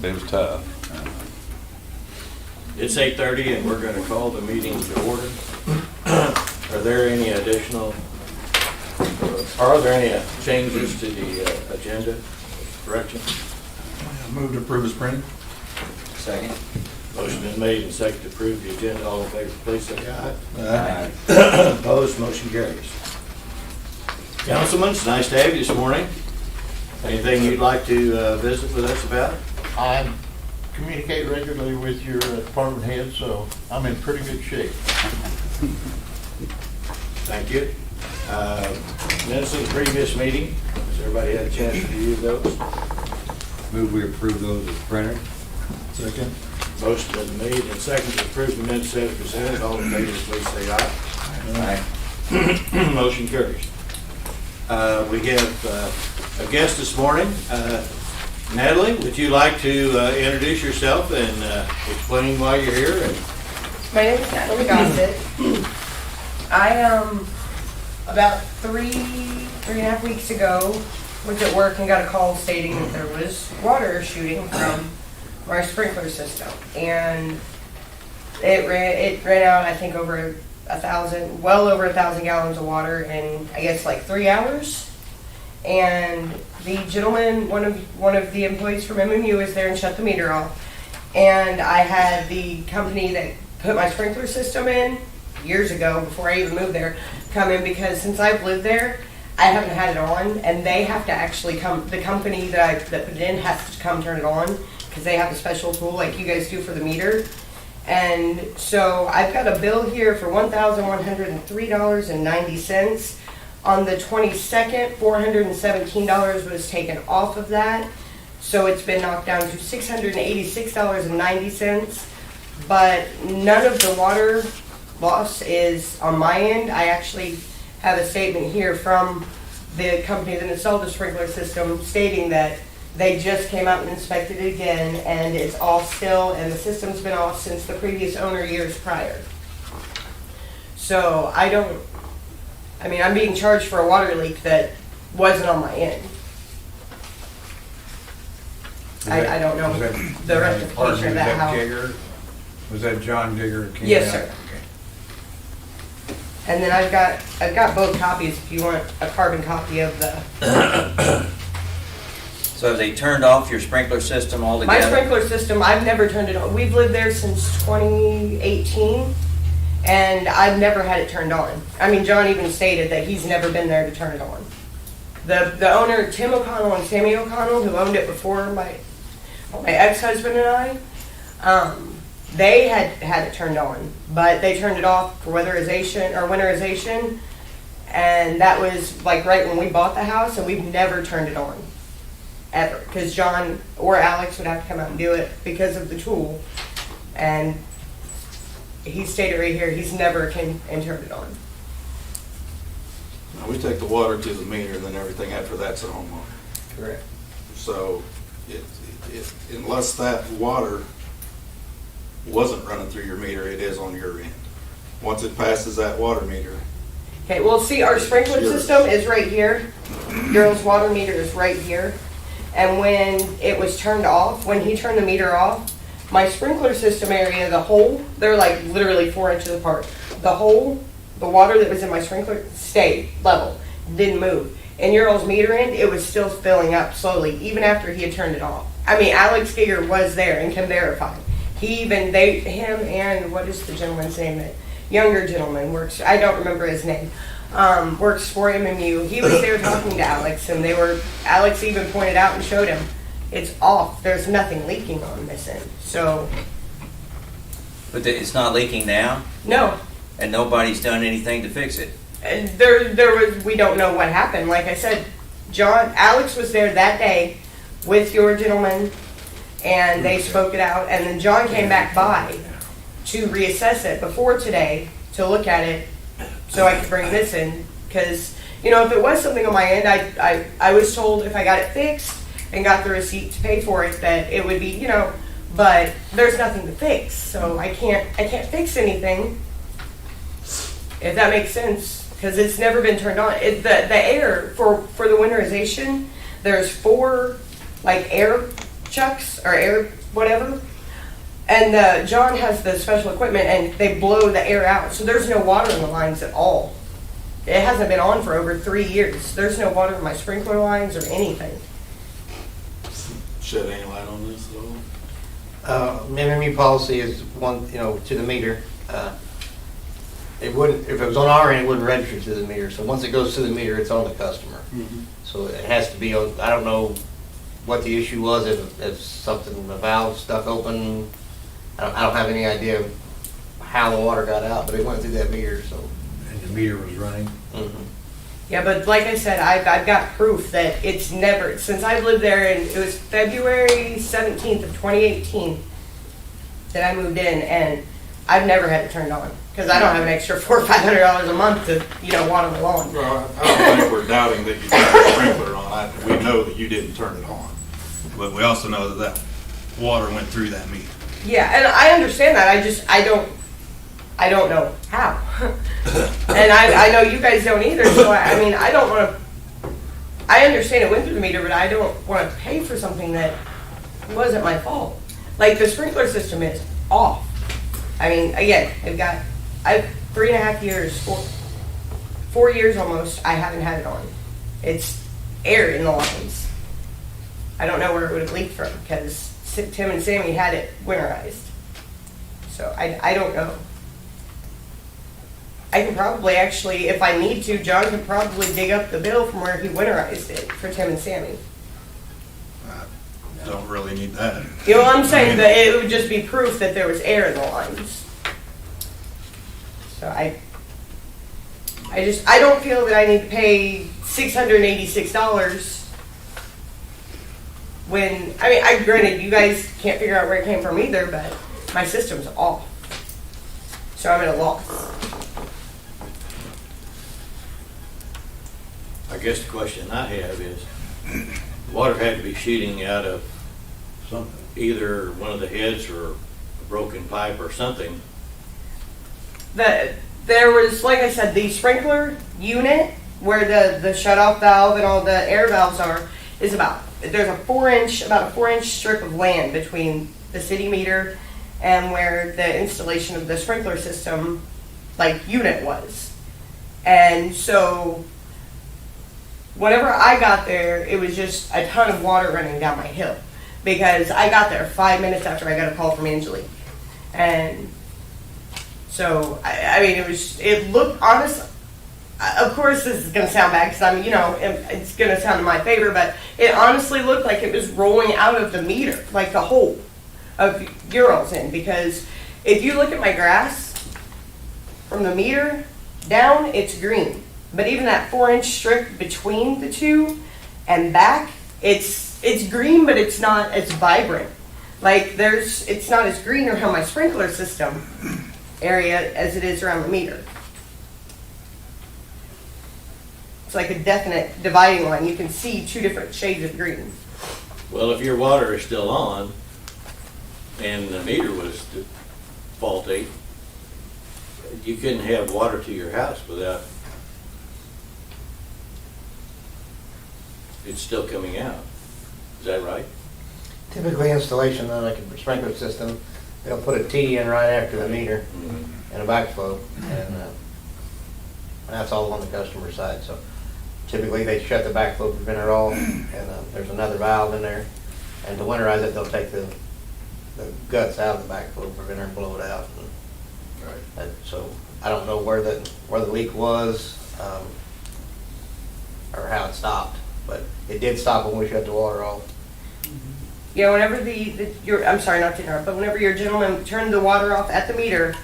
It was tough. It's 8:30 and we're gonna call the meeting to order. Are there any changes to the agenda, correction? Move to approve as printed. Second. Motion been made and seconded to approve the agenda. All in favor, please say aye. Aye. Opposed, motion carries. Councilman, it's nice to have you this morning. Anything you'd like to visit with us about? I communicate regularly with your department head, so I'm in pretty good shape. Thank you. Minutes of the previous meeting. Has everybody had a chance to review those? Move we approve those as printed. Second. Motion been made and seconded to approve the minutes as presented. All in favor, please say aye. Aye. Motion carries. We have a guest this morning. Natalie, would you like to introduce yourself and explain why you're here? My name is Natalie Gossett. I about three and a half weeks ago was at work and got a call stating that there was water shooting from my sprinkler system, and it ran out, I think, over well over 1,000 gallons of water in, I guess, like 3 hours. And the gentleman, one of the employees from MMU, was there and shut the meter off. And I had the company that put my sprinkler system in years ago, before I even moved there, come in, because since I've lived there, I haven't had it on, and they have to actually come. The company that put it in has to come turn it on, because they have a special tool like you guys do for the meter. And so I've got a bill here for $1,103.90. On the 22nd, $417 was taken off of that. So it's been knocked down to $686.90. But none of the water loss is on my end. I actually have a statement here from the company that installed the sprinkler system stating that they just came out and inspected it again, and it's off still, and the system's been off since the previous owner years prior. So I'm being charged for a water leak that wasn't on my end. I don't know the rectification of that, how. Was that John Digger? Yes, sir. And then I've got both copies if you want a carbon copy of the. So have they turned off your sprinkler system altogether? My sprinkler system, I've never turned it on. We've lived there since 2018, and I've never had it turned on. I mean, John even stated that he's never been there to turn it on. The owner, Tim O'Connell and Sammy O'Connell, who owned it before my ex-husband and I, they had it turned on, but they turned it off for winterization, and that was like right when we bought the house, and we've never turned it on. Ever, because John or Alex would have to come out and do it because of the tool, and he stated right here he's never came and turned it on. Now, we take the water to the meter, then everything after that's a homeowner. Correct. So unless that water wasn't running through your meter, it is on your end. Once it passes that water meter. Okay, well, see, our sprinkler system is right here. Daryl's water meter is right here. And when it was turned off, when he turned the meter off, my sprinkler system area, the hole, they're like literally 4 inches apart. The hole, the water that was in my sprinkler stayed level, didn't move. And Daryl's meter end, it was still filling up slowly, even after he had turned it off. I mean, Alex Giger was there and can verify. Him and what is the gentleman's name? That younger gentleman works, I don't remember his name. Works for MMU. He was there talking to Alex, and Alex even pointed out and showed him it's off. There's nothing leaking on this end. So. But it's not leaking now? No. And nobody's done anything to fix it? And we don't know what happened. Like I said, Alex was there that day with your gentleman, and they spoke it out, and then John came back by to reassess it before today to look at it, so I could bring this in, because, if it was something on my end, I was told if I got it fixed and got the receipt to pay for it, that it would be, but there's nothing to fix, so I can't fix anything, if that makes sense, because it's never been turned on. The air, for the winterization, there's 4, air chucks or air whatever. And John has the special equipment, and they blow the air out, so there's no water in the lines at all. It hasn't been on for over 3 years. There's no water in my sprinkler lines or anything. Shed any light on this at all? MMU policy is one, to the meter. It wouldn't, if it was on our end, it wouldn't register to the meter. So once it goes to the meter, it's on the customer. So it has to be on, I don't know what the issue was, if something, the valve stuck open. I don't have any idea how the water got out, but it went through that meter, so. And the meter was running. Yeah, but like I said, I've got proof that it's never, since I've lived there, and it was February 17th of 2018 that I moved in, and I've never had it turned on, because I don't have an extra $400 or $500 a month to, water the lawn. Well, I don't think we're doubting that you got a sprinkler on. We know that you didn't turn it on. But we also know that water went through that meter. Yeah, and I understand that, I don't know how. And I know you guys don't either, so I don't want to, I understand it went through the meter, but I don't want to pay for something that wasn't my fault. Like, the sprinkler system is off. Again, I've 3.5 years, 4 years almost, I haven't had it on. It's air in the lines. I don't know where it would have leaked from, because Tim and Sammy had it winterized. So I don't know. I can probably actually, if I need to, John can probably dig up the bill from where he winterized it for Tim and Sammy. I don't really need that. You know what I'm saying? That it would just be proof that there was air in the lines. So I don't feel that I need to pay $686 when, granted, you guys can't figure out where it came from either, but my system's off. So I'm at a loss. I guess the question I have is, water had to be shooting out of something, either one of the heads or a broken pipe or something. There was, like I said, the sprinkler unit where the shut-off valve and all the air valves are, is there's about a 4-inch strip of land between the city meter and where the installation of the sprinkler system, unit was. And so, whenever I got there, it was just a ton of water running down my hill. Because I got there 5 minutes after I got a call from Angelique. And so, it looked honest. Of course, this is going to sound bad because it's going to sound in my favor, but it honestly looked like it was rolling out of the meter, like the hole of Ural's in. Because if you look at my grass from the meter down, it's green. But even that 4-inch strip between the two and back, it's green, but it's not as vibrant. It's not as green around my sprinkler system area as it is around the meter. It's like a definite dividing line. You can see two different shades of green. Well, if your water is still on and the meter was faulty, you couldn't have water to your house without it's still coming out. Is that right? Typically installation on like a sprinkler system, they'll put a T in right after the meter and a backflow, and that's all on the customer side. So typically they shut the backflow preventer off, and there's another valve in there, and to winterize it, they'll take the guts out of the backflow preventer and blow it out. And so I don't know where the leak was or how it stopped, but it did stop when we shut the water off. Yeah, whenever I'm sorry not to interrupt, but whenever your gentleman turned the water off at the meter,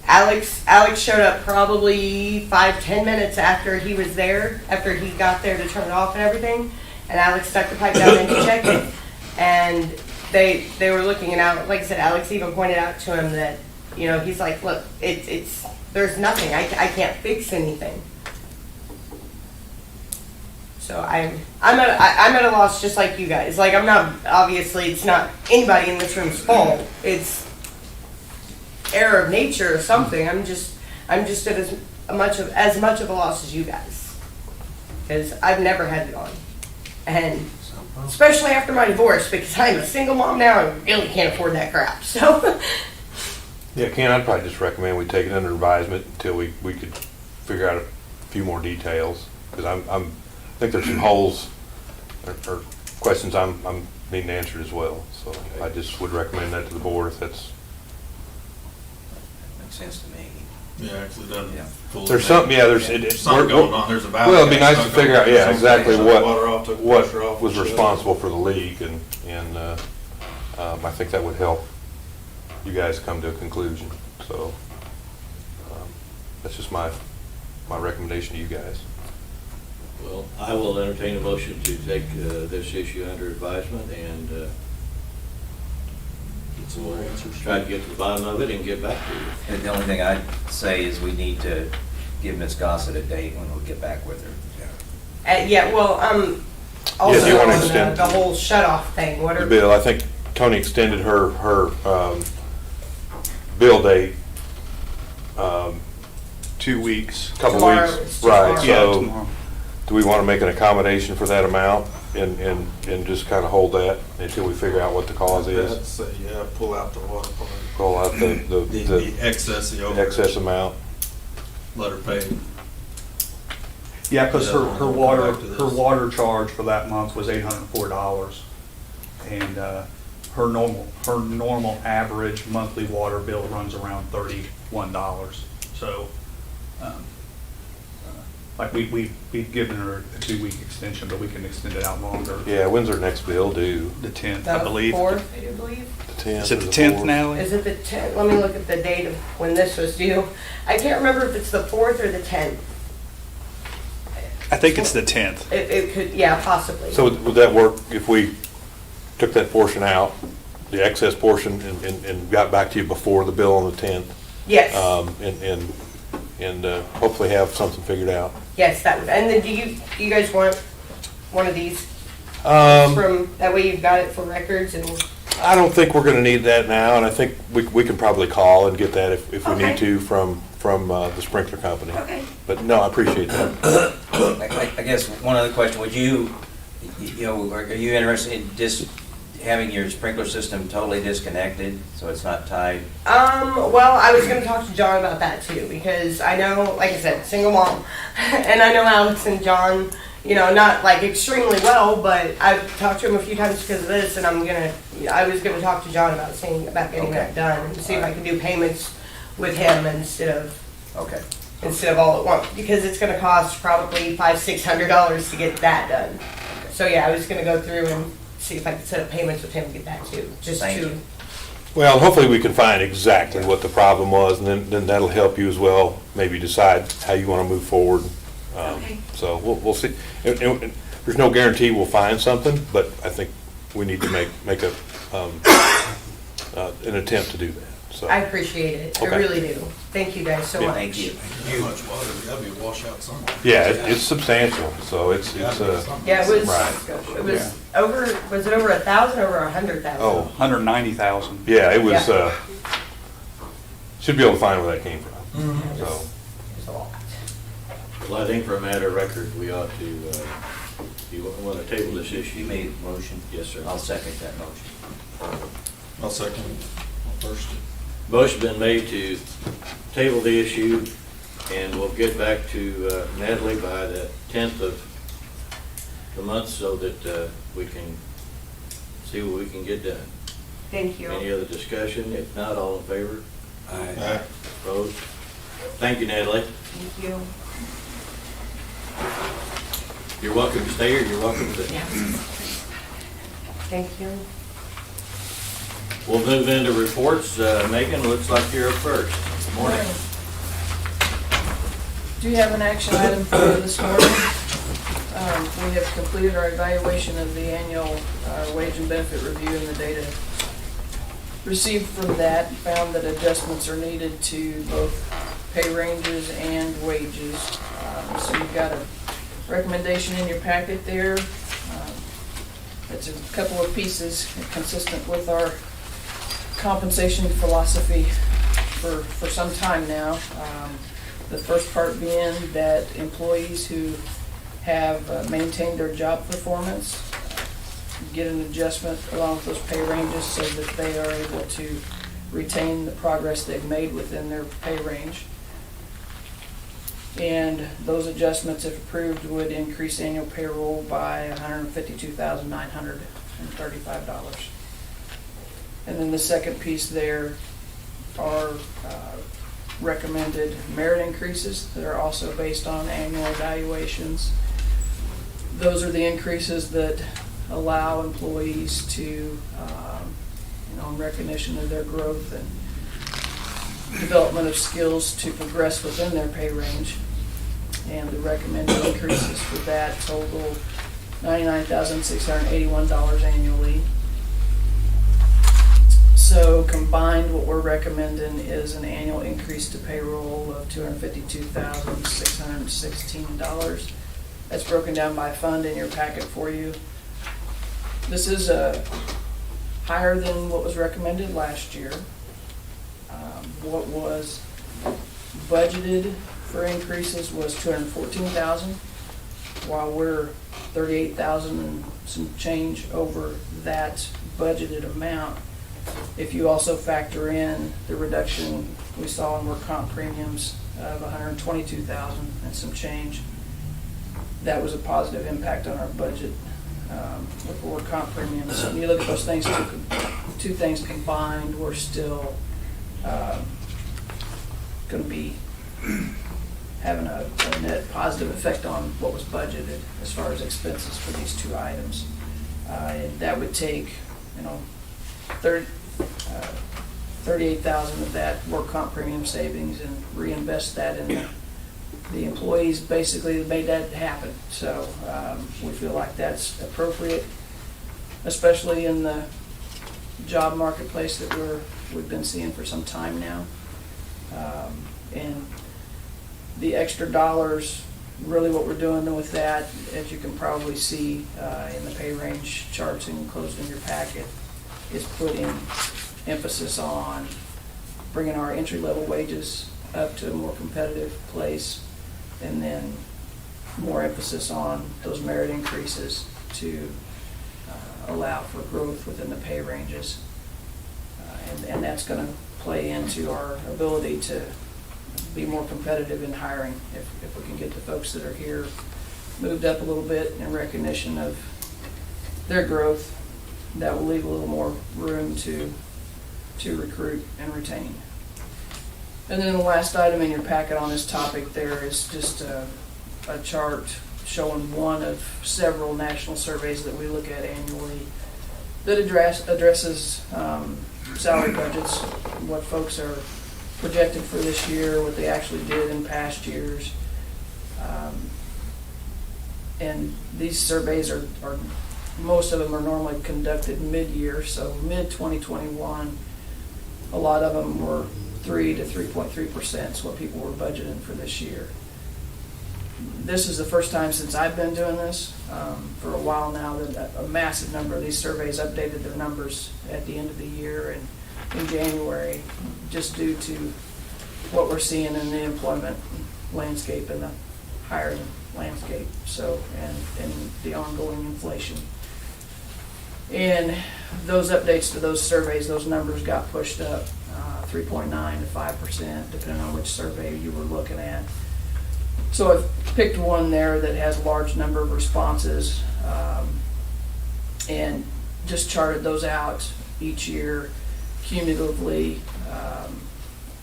Alex showed up probably 5-10 minutes after he was there, after he got there to turn it off and everything, and Alex stuck the pipe down and he checked it, and they were looking, and like I said, Alex even pointed out to him that, he's like, look, it's there's nothing, I can't fix anything. So I'm at a loss just like you guys. I'm not, obviously it's not anybody in this room's fault. It's error of nature or something. I'm just at as much of a loss as you guys. Because I've never had it on. And Especially after my divorce, because I'm a single mom now and really can't afford that crap, so. Yeah, Ken, I'd probably just recommend we take it under advisement until we could figure out a few more details. Because I think there's some holes or questions I'm needing answered as well. So I just would recommend that to the board if that's. Makes sense to me. Yeah, actually doesn't. Yeah. fully There's make- something, yeah, there's. There's something going on, there's a valve. Well, it'd be nice to figure out, yeah, exactly Shut the water off, took the what pressure off, was shut it. responsible for the leak, and I think that would help you guys come to a conclusion. So that's just my recommendation to you guys. Well, I will entertain a motion to take this issue under advisement and try to get to the bottom of it and get back to you. And the only thing I'd say is we need to give Ms. Gossett a date when we'll get back with her. Yeah, well, also you wanna on extend- the whole shut-off thing, what The are, bill, I think Tony extended her bill date 2 weeks. couple Tomorrow, weeks. it's Right, tomorrow. Yeah, so tomorrow. do we want to make an accommodation for that amount and just kind of hold that until we figure out what the cause is? I'd say, yeah, pull out the water part. Roll out The the excess, the overage. excess amount. Let her pay. Yeah, because Yeah, her we'll water, come back to this. her water charge for that month was $804. And her normal average monthly water bill runs around $31. So, like we've given her a 2-week extension, but we can extend it out longer. Yeah, when's our next bill due? The 10th, I the believe. 4th, I do believe? The 10th? Is it or the 10th, 4th? Natalie? Is it the 10th? Let me look at the date of when this was due. I can't remember if it's the 4th or the 10th. I think it's the 10th. It could, yeah, possibly. So would that work if we took that portion out, the excess portion, and got back to you before the bill on the 10th? Yes, And hopefully have something figured out. yes, that would, and then do you guys want one of these Um, from, that way you've got it for records and, I don't think we're gonna need that now, and I think we can probably call and get that if we Okay. need to from the sprinkler company. okay. But no, I appreciate that. I guess one other question, would you know, are you interested in just having your sprinkler system totally disconnected so it's not tied? Well, I was gonna talk to John about that too, because I know, like I said, single mom, and I know Alex and John, you know, not like extremely well, but I've talked to him a few times because of this, and I was gonna talk to John about getting that Okay. done, and see if I can do payments with him instead Okay. of all at once, because it's gonna cost probably $500-600 to get that done. So yeah, I was gonna go through and see if I could set up payments with him and get that too, just Thank to. you. Well, hopefully we can find exactly what the problem was, and then that'll help you as well, maybe decide how you wanna move forward. Okay. So we'll see. And there's no guarantee we'll find something, but I think we need to make an attempt to do that, so. I appreciate it, I Okay. really do. Thank you guys so Yeah, much. Thank you. How much water, we gotta be a washout somewhere. Yeah, it's substantial, so it's, Yeah, it was, Right. it was was it over 1,000, over 100,000? oh, 190,000. yeah, it was, Yeah. should be able to find where that came from, It so. was a lot. Well, I think for a matter of record, we ought to, you want to table this issue? You made a motion? Yes, sir. I'll second that motion. I'll second first. Motion been made to table the issue, and we'll get back to Natalie by the 10th of the month so that we can see what we can get done. Thank you. Any other discussion? If not, all in favor? Aye. Opposed? Thank you, Natalie. Thank you. You're welcome to stay here, you're welcome to. Yeah. Thank you. We'll move into reports. Megan, looks like you're up first. Good morning. Do you have an action item for this morning? We have completed our evaluation of the annual wage and benefit review, and the data received from that found that adjustments are needed to both pay ranges and wages. So you've got a recommendation in your packet there. It's a couple of pieces consistent with our compensation philosophy for some time now. The first part being that employees who have maintained their job performance get an adjustment along with those pay ranges so that they are able to retain the progress they've made within their pay range. And those adjustments, if approved, would increase annual payroll by $152,935. And then the second piece there are recommended merit increases that are also based on annual evaluations. Those are the increases that allow employees to, in recognition of their growth and development of skills, to progress within their pay range. And the recommended increases for that total $99,681 annually. So combined, what we're recommending is an annual increase to payroll of $252,616. That's broken down by fund in your packet for you. This is higher than what was recommended last year. What was budgeted for increases was $214,000, while we're $38,000 and some change over that budgeted amount. If you also factor in the reduction we saw in work comp premiums of $122,000 and some change, that was a positive impact on our budget with work comp premiums. When you look at those things, two things combined, we're still going to be having a net positive effect on what was budgeted as far as expenses for these two items. And that would take, $38,000 of that work comp premium savings and reinvest that in the employees. Basically made that happen. So we feel like that's appropriate, especially in the job marketplace that we've been seeing for some time now. And the extra dollars, really what we're doing with that, as you can probably see in the pay range charts enclosed in your packet, is putting emphasis on bringing our entry-level wages up to a more competitive place, and then more emphasis on those merit increases to allow for growth within the pay ranges. And that's going to play into our ability to be more competitive in hiring. If we can get the folks that are here moved up a little bit in recognition of their growth, that will leave a little more room to recruit and retain. And then the last item in your packet on this topic there is just a chart showing one of several national surveys that we look at annually that addresses salary budgets, what folks are projected for this year, what they actually did in past years. And these surveys are most of them are normally conducted mid-year, so mid-2021, a lot of them were 3 to 3.3% is what people were budgeting for this year. This is the first time since I've been doing this for a while now that a massive number of these surveys updated their numbers at the end of the year and in January, just due to what we're seeing in the employment landscape and the hiring landscape, so and the ongoing inflation. And those updates to those surveys, those numbers got pushed up 3.9 to 5%, depending on which survey you were looking at. So I've picked one there that has a large number of responses and just charted those out each year cumulatively,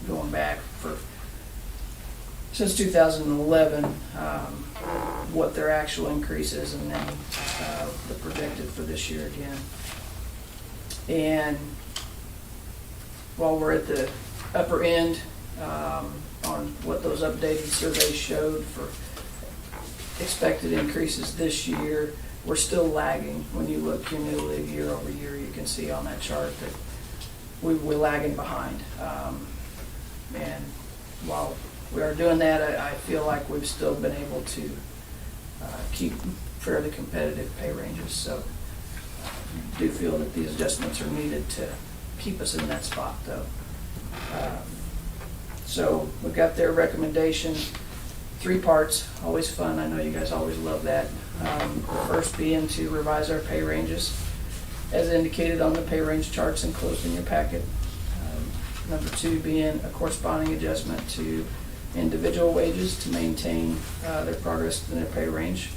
going back since 2011, what their actual increase is, and then the projected for this year again. And while we're at the upper end on what those updated surveys showed for expected increases this year, we're still lagging. When you look cumulative year over year, you can see on that chart that we're lagging behind. And while we are doing that, I feel like we've still been able to keep fairly competitive pay ranges. So I do feel that these adjustments are needed to keep us in that spot, though. So we've got their recommendation, 3 parts, always fun. I know you guys always love that. The first being to revise our pay ranges as indicated on the pay range charts enclosed in your packet. Number 2 being a corresponding adjustment to individual wages to maintain their progress in their pay range,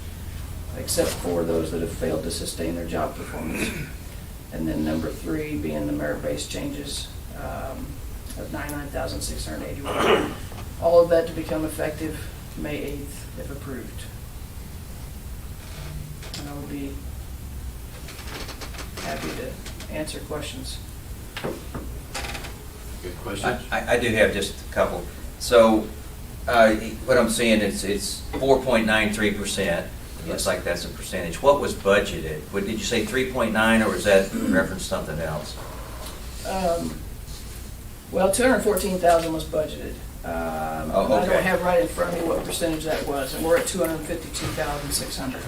except for those that have failed to sustain their job performance. And then number 3 being the merit-based changes of $99,681. All of that to become effective May 8th, if approved. And I would be happy to answer questions. Good questions? I do have just a couple. So, what I'm seeing, it's 4.93%. Looks like that's a percentage. What was budgeted? Did you say 3.9, or was that reference something else? Well, 214,000 was budgeted. I okay. don't have right in front of me what percentage that was, and we're at 252,600.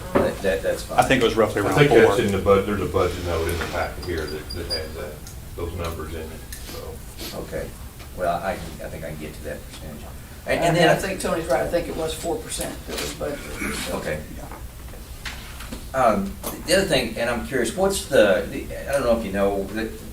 That's fine. I think it was roughly I around think that's 4. in the budget, there's a budget note in the packet here that has that, those numbers in it, so. Okay. Well, I think I can get to that percentage. And then I think Tony's right, I think it was 4% that was budgeted. Okay. The other thing, and I'm curious, what's I don't know if you know,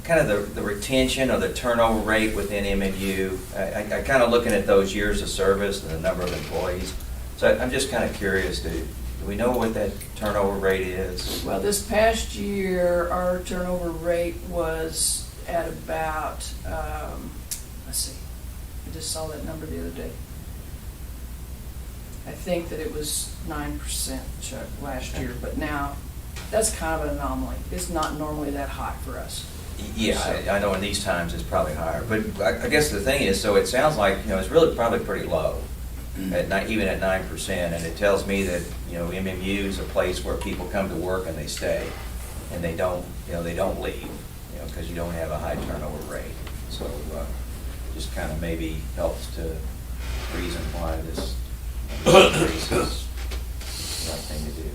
kind of the retention or the turnover rate within MMU? I kind of looking at those years of service and the number of employees. So I'm just kind of curious, do we know what that turnover rate is? Well, this past year, our turnover rate was at about, let's see, I just saw that number the other day. I think that it was 9%, Chuck, last year, but now, that's kind of an anomaly. It's not normally that high for us. Yeah, I know in these times it's probably higher, but I guess the thing is, so it sounds like, it's really probably pretty low, even at 9%, and it tells me that, MMU is a place where people come to work and they stay, and they don't leave, because you don't have a high turnover rate. So, just kind of maybe helps to reason why this increase is the right thing to do.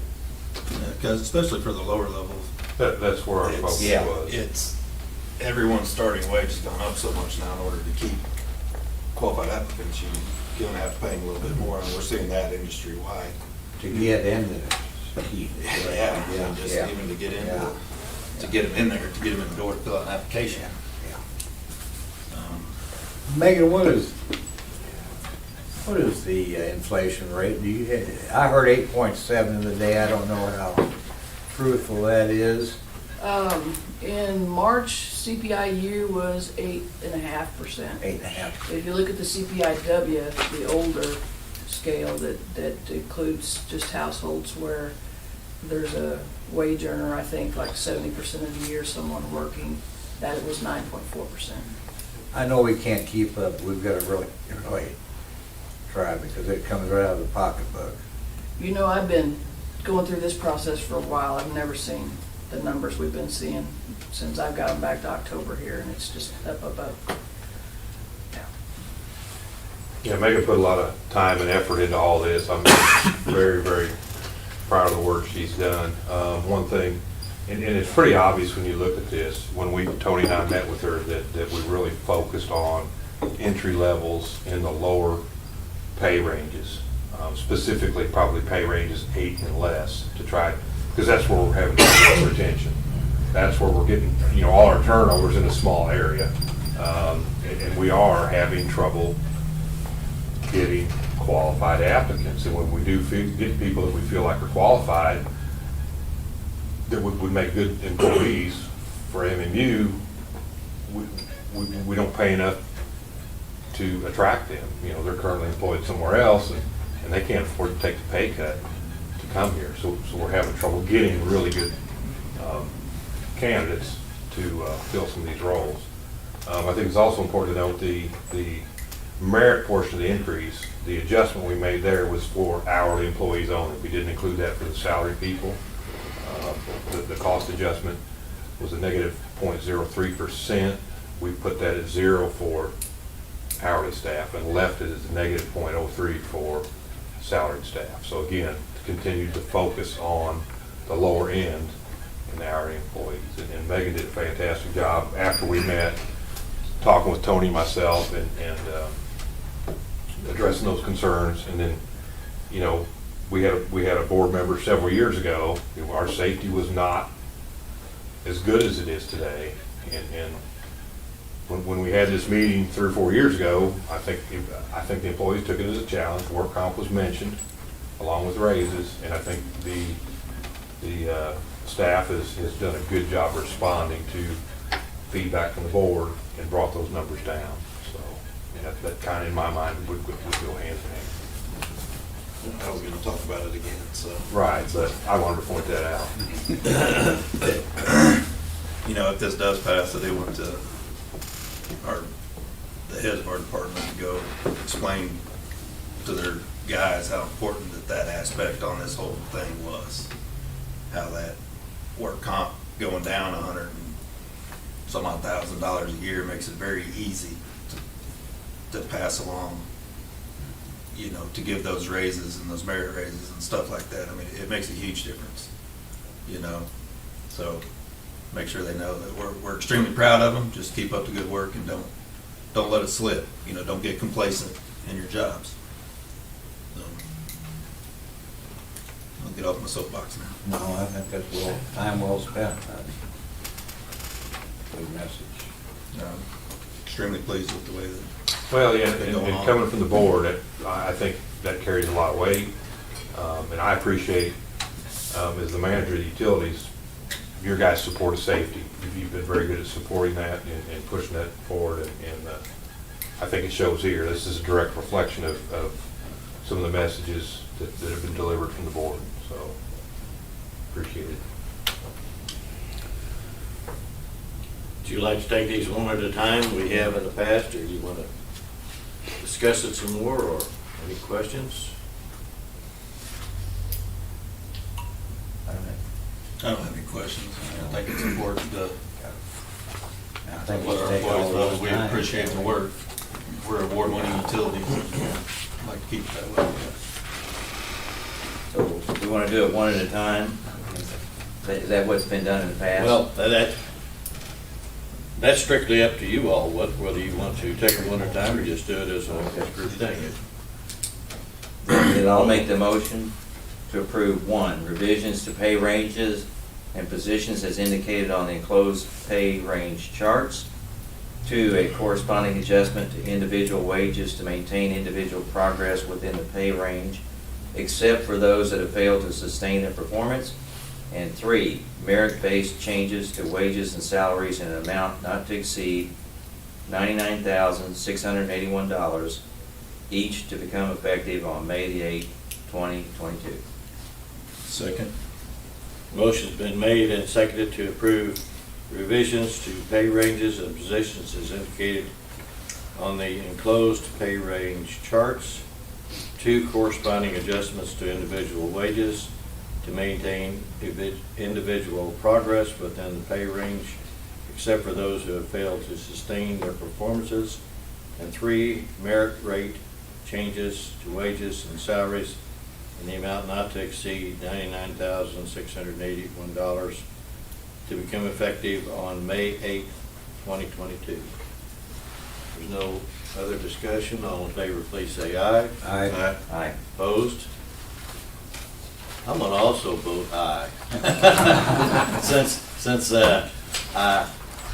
Because especially for the lower levels, That's where our focus Yeah. was. it's, everyone's starting wage has gone up so much now in order to keep qualified applicants, you're gonna have to pay them a little bit more, and we're seeing that industry-wide. To get in there. Yeah, just Yeah. even to get in, Yeah. to get them in there, to get them in the door to fill out an application. Megan, what is the inflation rate? I heard 8.7 the day. I don't know how truthful that is. In March, CPIU was 8.5%. 8.5. If you look at the CPIW, the older scale that includes just households where there's a wage earner, I think like 70% of the year, someone working, that it was 9.4%. I know we can't keep up. We've got to really try because it comes right out of the pocketbook. I've been going through this process for a while. I've never seen the numbers we've been seeing since I've gotten back to October here, and it's just up. Yeah. Yeah, Megan put a lot of time and effort into all this. I'm very, very proud of the work she's done. One thing, and it's pretty obvious when you look at this, when Tony and I met with her, that we really focused on entry levels in the lower pay ranges, specifically probably pay ranges 8 and less, to try, because that's where we're having trouble with retention. That's where we're getting, all our turnovers in a small area. And we are having trouble getting qualified applicants. And when we do get people that we feel like are qualified, that would make good employees for MMU, we don't pay enough to attract them. They're currently employed somewhere else, and they can't afford to take the pay cut to come here. So we're having trouble getting really good candidates to fill some of these roles. I think it's also important to note the merit portion of the increase. The adjustment we made there was for hourly employees only. We didn't include that for the salary people. The cost adjustment was a negative 0.03%. We put that at 0 for hourly staff and left it as a negative 0.03 for salaried staff. So again, to continue to focus on the lower end in the hourly employees. And Megan did a fantastic job after we met, talking with Tony, myself, and addressing those concerns. And then, we had a board member several years ago. Our safety was not as good as it is today. And when we had this meeting 3 or 4 years ago, I think the employees took it as a challenge. Work comp was mentioned along with raises, and I think the staff has done a good job responding to feedback from the board and brought those numbers down. So, and that kind of, in my mind, would go hand in hand. I was gonna talk about it again, so. Right, but I wanted to point that out. You know, if this does pass, I do want the heads of our department to go explain to their guys how important that aspect on this whole thing was. How that work comp going down $100 and some odd $1,000 a year makes it very easy to pass along, you know, to give those raises and those merit raises and stuff like that. I mean, it makes a huge difference, you know. So make sure they know that we're extremely proud of them. Just keep up the good work and don't let it slip. You know, don't get complacent in your jobs. So, I'll get off my soapbox now. No, I think that's time well spent. Good message. Extremely pleased with the way that. Well, yeah, They go and along. coming from the board, I think that carries a lot of weight. And I appreciate, as the manager of the utilities, your guys' support of safety. You've been very good at supporting that and pushing that forward, and I think it shows here. This is a direct reflection of some of the messages that have been delivered from the board, so appreciate it. Would you like to take these one at a time we have in the past, or you want to discuss it some more, or any questions? I don't know. I don't have any questions. I think it's important to I think let it's our take all employees know those that we time. appreciate the work. We're award-winning utilities. I'd like to keep it that way. So we want to do it one at a time? Is that what's been done in the past? Well, that's strictly up to you all, whether you want to take it one at a time or just do it as a group thing. Then I'll make the motion to approve 1, revisions to pay ranges and positions as indicated on the enclosed pay range charts. 2, a corresponding adjustment to individual wages to maintain individual progress within the pay range, except for those that have failed to sustain their performance. And 3, merit-based changes to wages and salaries in an amount not to exceed $99,681, each to become effective on May the 8th, 2022. Second. Motion's been made and seconded to approve revisions to pay ranges and positions as indicated on the enclosed pay range charts. 2, corresponding adjustments to individual wages to maintain individual progress within the pay range, except for those who have failed to sustain their performances. And 3, merit rate changes to wages and salaries in the amount not to exceed $99,681 to become effective on May 8th, 2022. There's no other discussion. All in favor, please say aye. Aye. Aye. Opposed? I'm gonna also vote aye. Since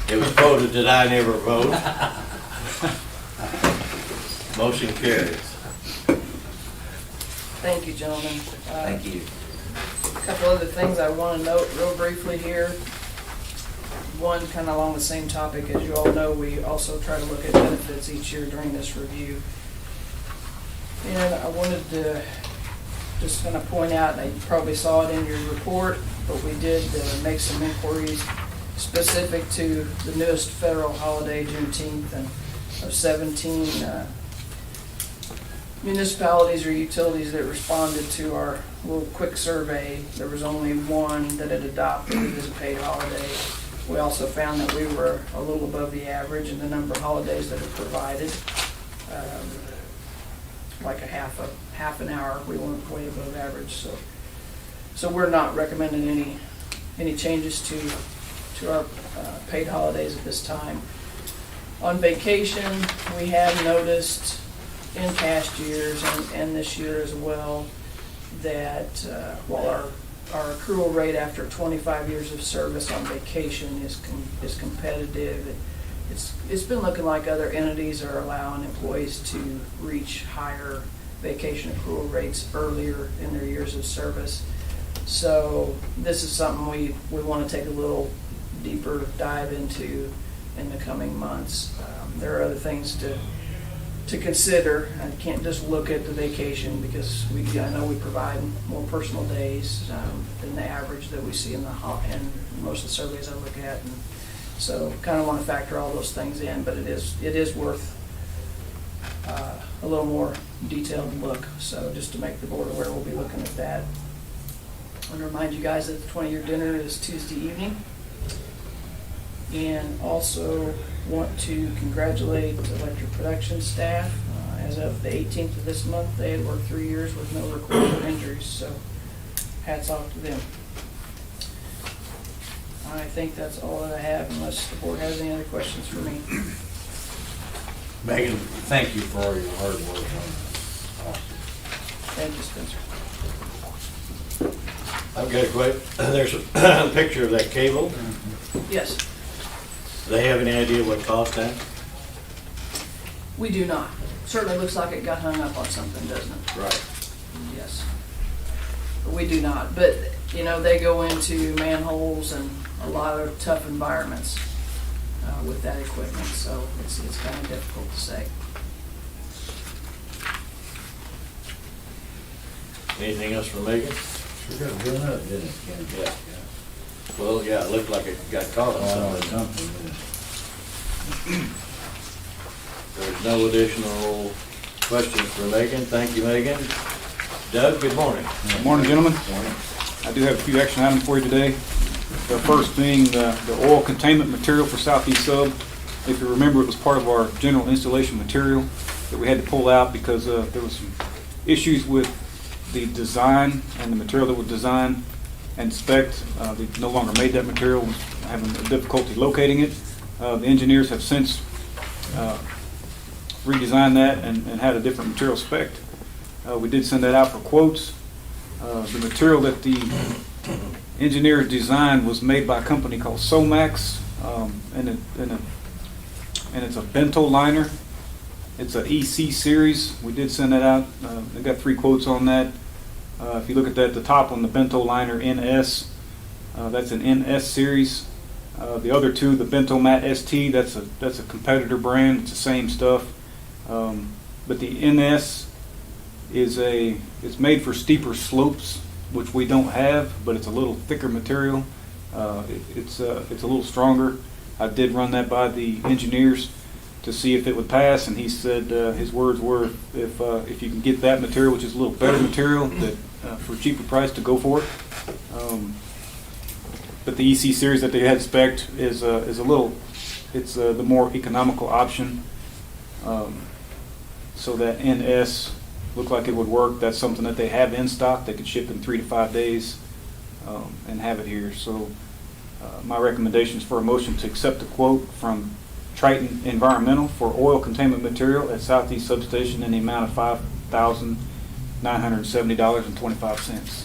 it was voted that I never vote. Motion carries. Thank you, gentlemen. Thank you. A couple other things I want to note real briefly here. One, kind of along the same topic, as you all know, we also try to look at benefits each year during this review. And I wanted to just kind of point out, and you probably saw it in your report, but we did make some inquiries specific to the newest federal holiday, Juneteenth, and of 17 municipalities or utilities that responded to our little quick survey. There was only one that had adopted it as a paid holiday. We also found that we were a little above the average in the number of holidays that are provided. Like a half an hour, we weren't way above average. So we're not recommending any changes to our paid holidays at this time. On vacation, we have noticed in past years and this year as well that while our our accrual rate after 25 years of service on vacation is competitive. It's been looking like other entities are allowing employees to reach higher vacation accrual rates earlier in their years of service. So this is something we want to take a little deeper dive into in the coming months. There are other things to consider. I can't just look at the vacation because I know we provide more personal days than the average that we see in most of the surveys I look at. And so kind of want to factor all those things in, but it is worth a little more detailed look. So just to make the board aware, we'll be looking at that. I want to remind you guys that the 20-year dinner is Tuesday evening. And also want to congratulate electric production staff. As of the 18th of this month, they had worked 3 years with no recorded injuries, so hats off to them. I think that's all that I have, unless the board has any other questions for me. Megan, thank you for all your hard work on this. Awesome. Thank you, Spencer. I've got a question. There's a picture of that cable. Yes, Do they have any idea what caused that? we do not. Certainly looks like it got hung up on something, doesn't it? Right. Yes. But we do not. But, you know, they go into manholes and a lot of tough environments with that equipment, so it's kind of difficult to say. Anything else for Megan? Sure got blown up, didn't it, Ken? Yeah. Well, yeah, it looked like it got caught on Oh, something. something. There's no additional questions for Megan. Thank you, Megan. Doug, good morning. Good morning, gentlemen. I do have a few action items for you today. The first being the oil containment material for Southeast Sub. If you remember, it was part of our general installation material that we had to pull out because there was some issues with the design and the material that was designed and spec'd. They no longer made that material, having difficulty locating it. The engineers have since redesigned that and had a different material spec. We did send that out for quotes. The material that the engineer designed was made by a company called Somax, and it's a bento liner. It's an EC series. We did send that out. I got 3 quotes on that. If you look at that, the top on the bento liner NS, that's an NS series. The other 2, the Bento Mat ST, that's a competitor brand. It's the same stuff. But the NS it's made for steeper slopes, which we don't have, but it's a little thicker material. It's a little stronger. I did run that by the engineers to see if it would pass, and he said his words were, if you can get that material, which is a little better material, that for a cheaper price, to go for it. But the EC series that they had spec'd is the more economical option. So that NS looked like it would work. That's something that they have in stock. They could ship in 3 to 5 days and have it here. So my recommendation is for a motion to accept the quote from Triton Environmental for oil containment material at Southeast Substation in the amount of $5,970.25.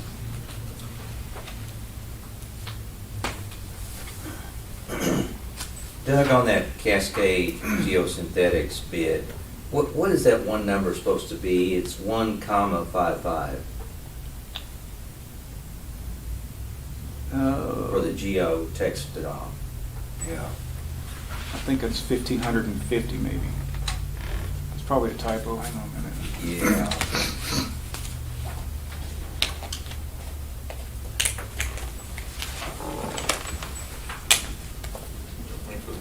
Doug, on that Cascade Geosynthetics bid, what is that one number supposed to be? It's 1,55 for the geo texted off. Yeah. I think it's 1,550 maybe. It's probably a typo. Hang on a minute. Yeah.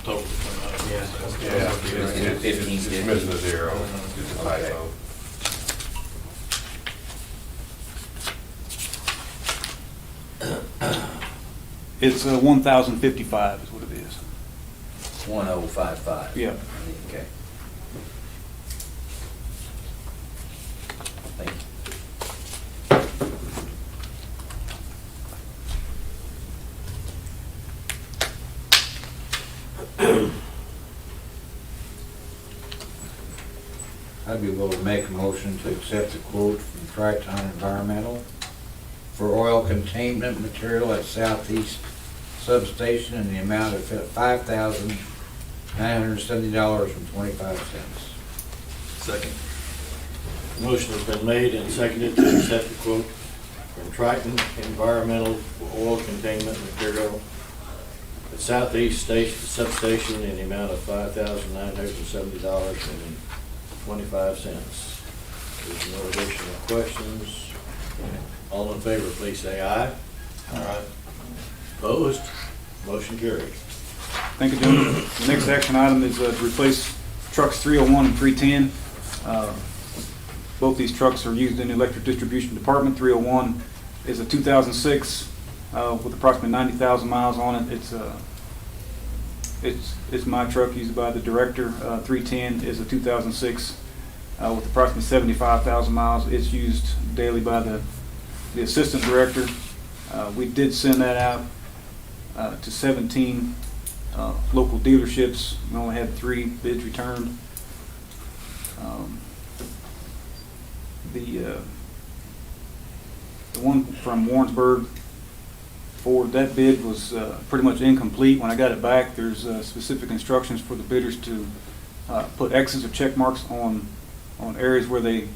Total. Yeah, It's it's missing a 0. It's a typo. It's 1,055 is what it is. 1055. Yeah. Okay. Thank you. I'd be willing to make a motion to accept the quote from Triton Environmental for oil containment material at Southeast Substation in the amount of $5,970.25. Second. Motion has been made and seconded to accept the quote from Triton Environmental for oil containment material at Southeast Station, Substation in the amount of $5,970.25. There's no additional questions. All in favor, please say aye. Aye. Opposed? Motion carried. Thank you, gentlemen. The next action item is to replace trucks 301 and 310. Both these trucks are used in the electric distribution department. 301 is a 2006 with approximately 90,000 miles on it. It's my truck used by the director. 310 is a 2006 with approximately 75,000 miles. It's used daily by the assistant director. We did send that out to 17 local dealerships. We only had 3 bids returned. The one from Warrensburg Ford, that bid was pretty much incomplete. When I got it back, there's specific instructions for the bidders to put X's or check marks on areas where they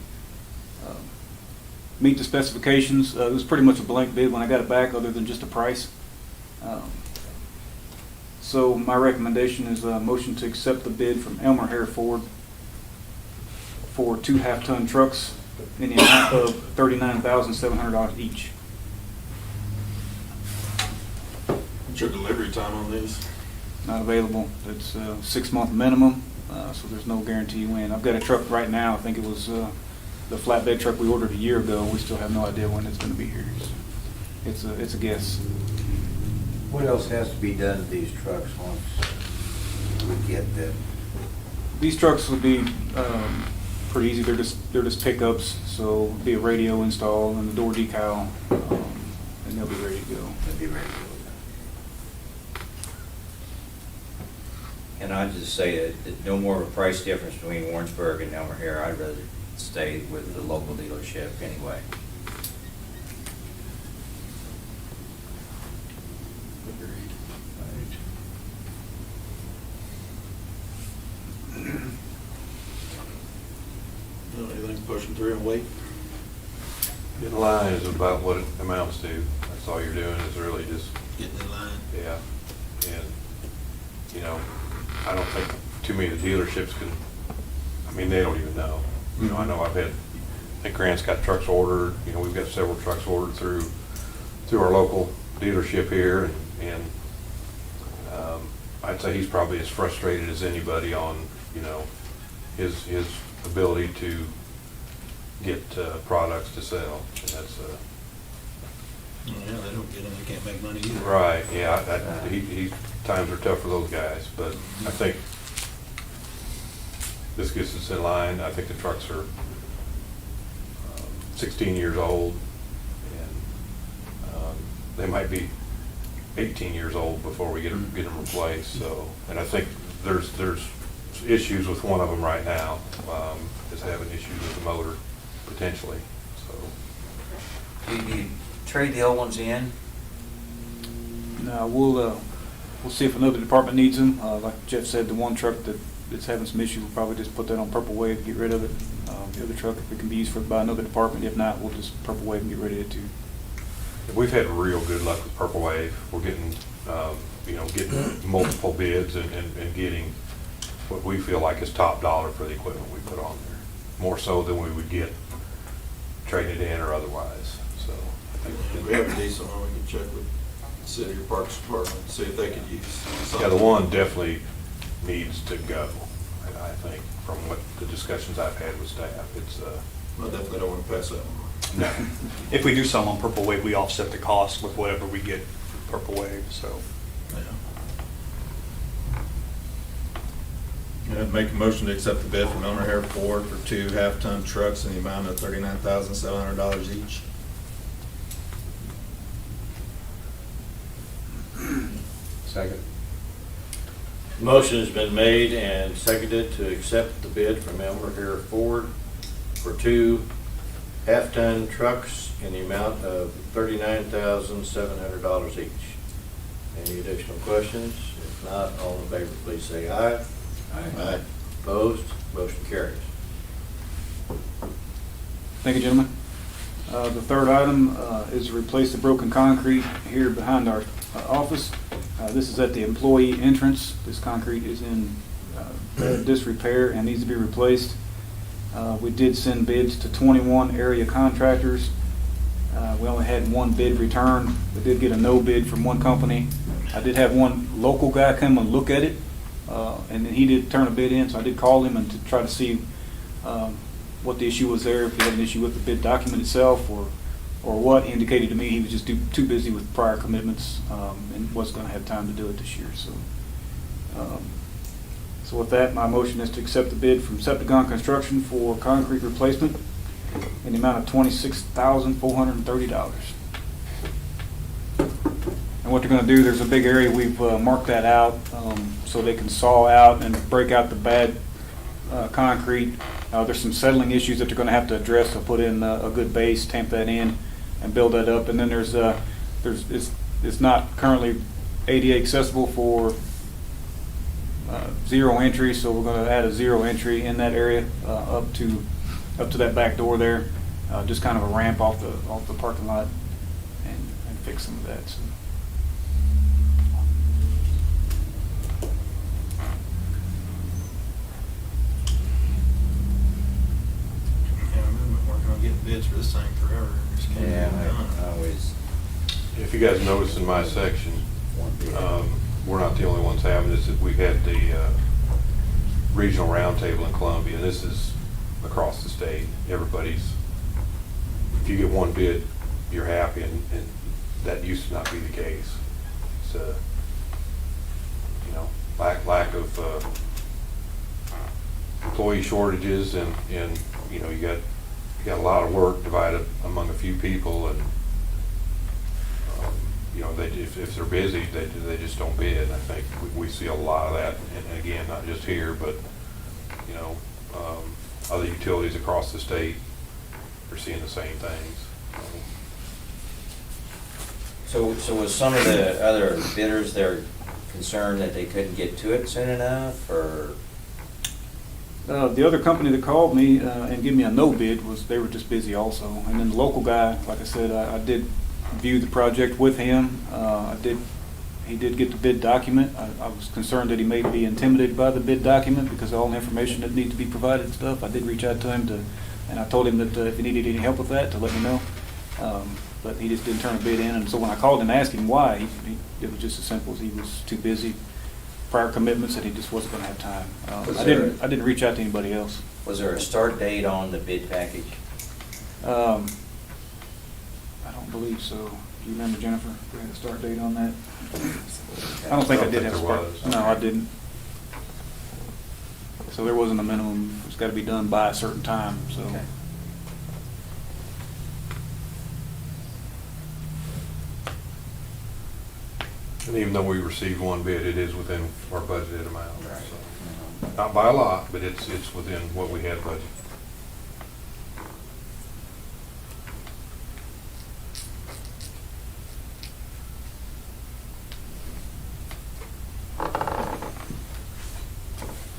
meet the specifications. It was pretty much a blank bid when I got it back, other than just a price. So my recommendation is a motion to accept the bid from Elmer Hare Ford for 2 half-ton trucks in the amount of $39,700 each. What's your delivery time on these? Not available. It's a 6-month minimum, so there's no guarantee when. I've got a truck right now. I think it was the flatbed truck we ordered a year ago. We still have no idea when it's going to be here. It's a guess. What else has to be done to these trucks once we get them? These trucks would be pretty easy. They're just pickups, so it'll be a radio install and the door decal, and they'll be ready to go. They'll be ready to go. And I'd just say that no more of a price difference between Warrensburg and Elmer Hare. I'd rather stay with the local dealership anyway. Anything pushing through and wait? In line is about what it amounts to. That's all you're doing is really just, Getting in line? yeah. And, you know, I don't think too many of the dealerships can, I mean, they don't even know. You know, I know I think Grant's got trucks ordered, you know, we've got several trucks ordered through our local dealership here, and I'd say he's probably as frustrated as anybody on, you know, his ability to get products to sell, and that's Yeah, they don't get them, they can't make money either. right. Yeah, he times are tough for those guys, but I think this gets us in line. I think the trucks are 16 years old, and they might be 18 years old before we get them replaced. So, and I think there's issues with one of them right now. Is having issues with the motor potentially. So, Do you trade the old ones in? No, we'll see if another department needs them. Like Jeff said, the one truck that's having some issues, we'll probably just put that on Purple Wave, get rid of it. The other truck, if it can be used by another department, if not, we'll just Purple Wave and get rid of it too. we've had real good luck with Purple Wave. We're getting, getting multiple bids and getting what we feel like is top dollar for the equipment we put on there, more so than we would get trading it in or otherwise. So I think If we have a decent one, we can check with the city or parks department, see if they could use something. yeah, the one definitely needs to go. I think from what the discussions I've had with staff, it's I definitely don't want to pass that one. no. If we do some on Purple Wave, we offset the cost with whatever we get for Purple Wave, so. Yeah. I'd make a motion to accept the bid from Elmer Hare Ford for 2 half-ton trucks in the amount of $39,700 each. Second. Motion has been made and seconded to accept the bid from Elmer Hare Ford for 2 half-ton trucks in the amount of $39,700 each. Any additional questions? If not, all in favor, please say aye. Aye. Opposed? Motion carries. Thank you, gentlemen. The third item is to replace the broken concrete here behind our office. This is at the employee entrance. This concrete is in disrepair and needs to be replaced. We did send bids to 21 area contractors. We only had one bid returned. We did get a no bid from one company. I did have one local guy come and look at it, and then he did turn a bid in, so I did call him and to try to see what the issue was there, if he had an issue with the bid document itself or what. He indicated to me he was just too busy with prior commitments and wasn't going to have time to do it this year. So with that, my motion is to accept the bid from Septagon Construction for concrete replacement in the amount of $26,430. And what they're going to do, there's a big area, we've marked that out so they can saw out and break out the bad concrete. There's some settling issues that they're going to have to address. They'll put in a good base, tamp that in, and build that up. And then it's not currently ADA accessible for zero entry, so we're going to add a zero entry in that area up to that back door there, just kind of a ramp off the parking lot, and fix some of that. So. Yeah, I remember working on getting bids for this thing forever. Just can't get it done. I always If you guys notice in my section, want to. we're not the only ones having this. We had the regional roundtable in Columbia, and this is across the state. Everybody's, if you get one bid, you're happy, and that used to not be the case. It's lack of employee shortages, and you got a lot of work divided among a few people, and if they're busy, they just don't bid. I think we see a lot of that, and again, not just here, but other utilities across the state are seeing the same things. So was some of the other bidders there concerned that they couldn't get to it soon enough, or? The other company that called me and gave me a no bid they were just busy also. And then the local guy, like I said, I did view the project with him. He did get the bid document. I was concerned that he may be intimidated by the bid document because of all the information that needs to be provided and stuff. I did reach out to him and I told him that if he needed any help with that, to let me know. But he just didn't turn a bid in. And so when I called him and asked him why, it was just as simple as he was too busy, prior commitments, and he just wasn't going to have time. I didn't reach out to anybody else. Was there a start date on the bid package? I don't believe so. Do you remember, Jennifer, if we had a start date on that? I don't think I did have a start. No, I didn't. So there wasn't a minimum. It's got to be done by a certain time. So. Okay. And even though we received one bid, it is within our budgeted amount. Right. So, not by a lot, but it's within what we had budgeted.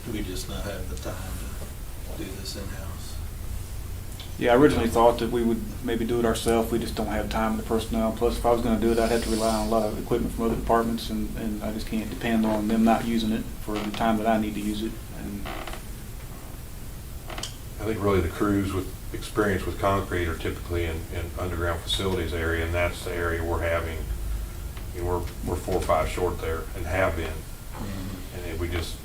Do we just not have the time to do this in-house? Yeah, I originally thought that we would maybe do it ourselves. We just don't have time and the personnel. Plus, if I was going to do it, I'd have to rely on a lot of equipment from other departments, and I just can't depend on them not using it for the time that I need to use it. And I think really the crews with experience with concrete are typically in underground facilities area, and that's the area we're having. We're 4 or 5 short there, and have been. And if we just,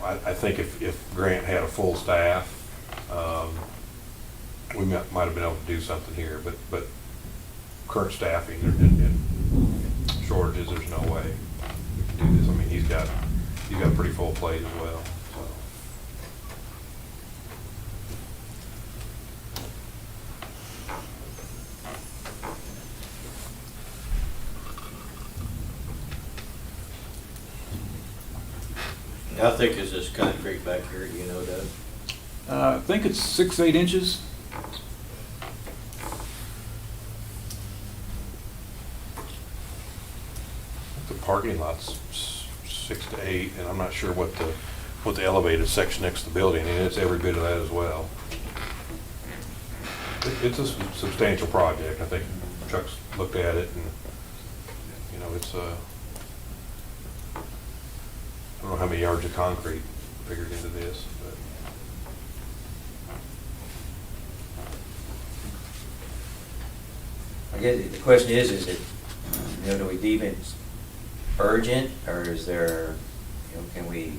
I think if Grant had a full staff, we might have been able to do something here, but current staffing and shortages, there's no way we can do this. I mean, he's got a pretty full plate as well. So. How thick is this concrete back here, do you know, Doug? I think it's 6 to 8 inches. parking lot's 6 to 8, and I'm not sure what the elevated section next to the building, and it's every bit of that as well. It's a substantial project. I think Chuck's looked at it, and, you know, it's I don't know how many yards of concrete figured into this, but. I guess the question is it, you know, do we deem it urgent, or is there, you know, can we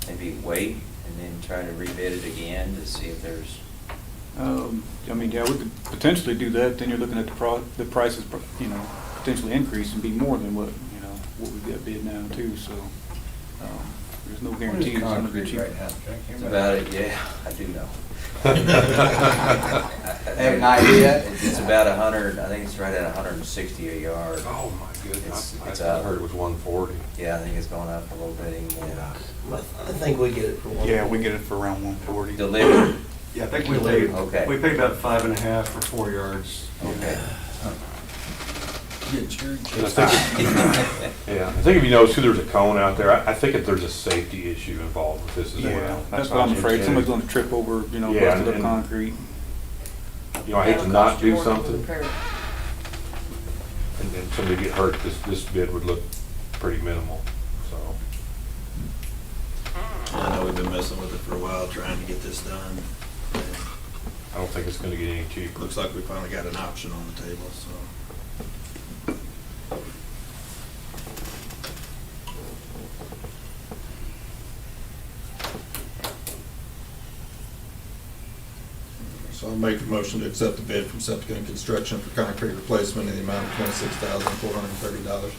maybe wait and then try to rebid it again to see if there's, I mean, yeah, we could potentially do that, then you're looking at the prices, you know, potentially increase and be more than what, you know, what we've got bid now too, so, there's no guarantee it's gonna be cheap. it's about it, yeah, I do know. Have an idea? It's about 100, I think it's right at 160 a yard. Oh, my goodness. It's I heard it was 140. Yeah, I think it's going up a little bit anymore. I think we get it for one. Yeah, we get it for around 140. Delivered, Yeah, I think we paid, Okay. we paid about 5.5 for 4 yards. okay. And I think if you notice too, there's a cone out there. I think if there's a safety issue involved with this as Yeah, well. that's what I'm afraid, somebody's gonna trip over, you know, Yeah, busted up and- concrete. You know, I hate to not do It'll cost you more to something repair it. and somebody get hurt. This bid would look pretty minimal, so. I know we've been messing with it for a while, trying to get this done. And I don't think it's gonna get any cheaper. looks like we finally got an option on the table, so. So I'll make a motion to accept the bid from Septicon Construction for concrete replacement in the amount of $26,430.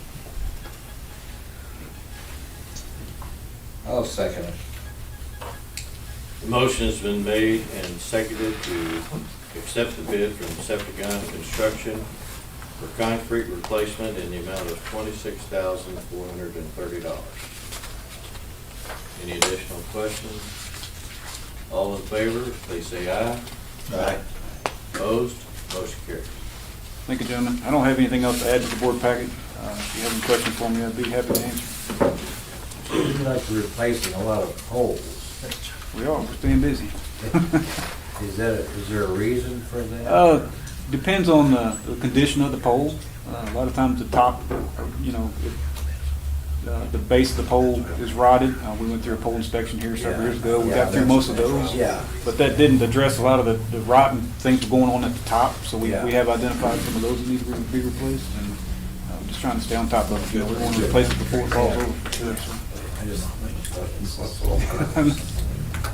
I'll second it. The motion's been made and seconded to accept the bid from Septicon Construction for concrete replacement in the amount of $26,430. Any additional questions? All in favor, please say aye. Aye. Opposed? Motion carries. Thank you, gentlemen. I don't have anything else to add to the board packet. If you have any questions for me, I'd be happy to answer. Seems like we're replacing a lot of holes. We are, we're staying busy. Is there a reason for that? Depends on the condition of the pole. A lot of times the top, you know, the base of the pole is rotted. We went through a pole inspection here several years ago. We got through most of those. Yeah. But that didn't address a lot of the rotten things going on at the top. So we Yeah. have identified some of those that need to be replaced. And I'm just trying to stay on top of it. You know, we want to replace it before it falls over. for sure, so. I just.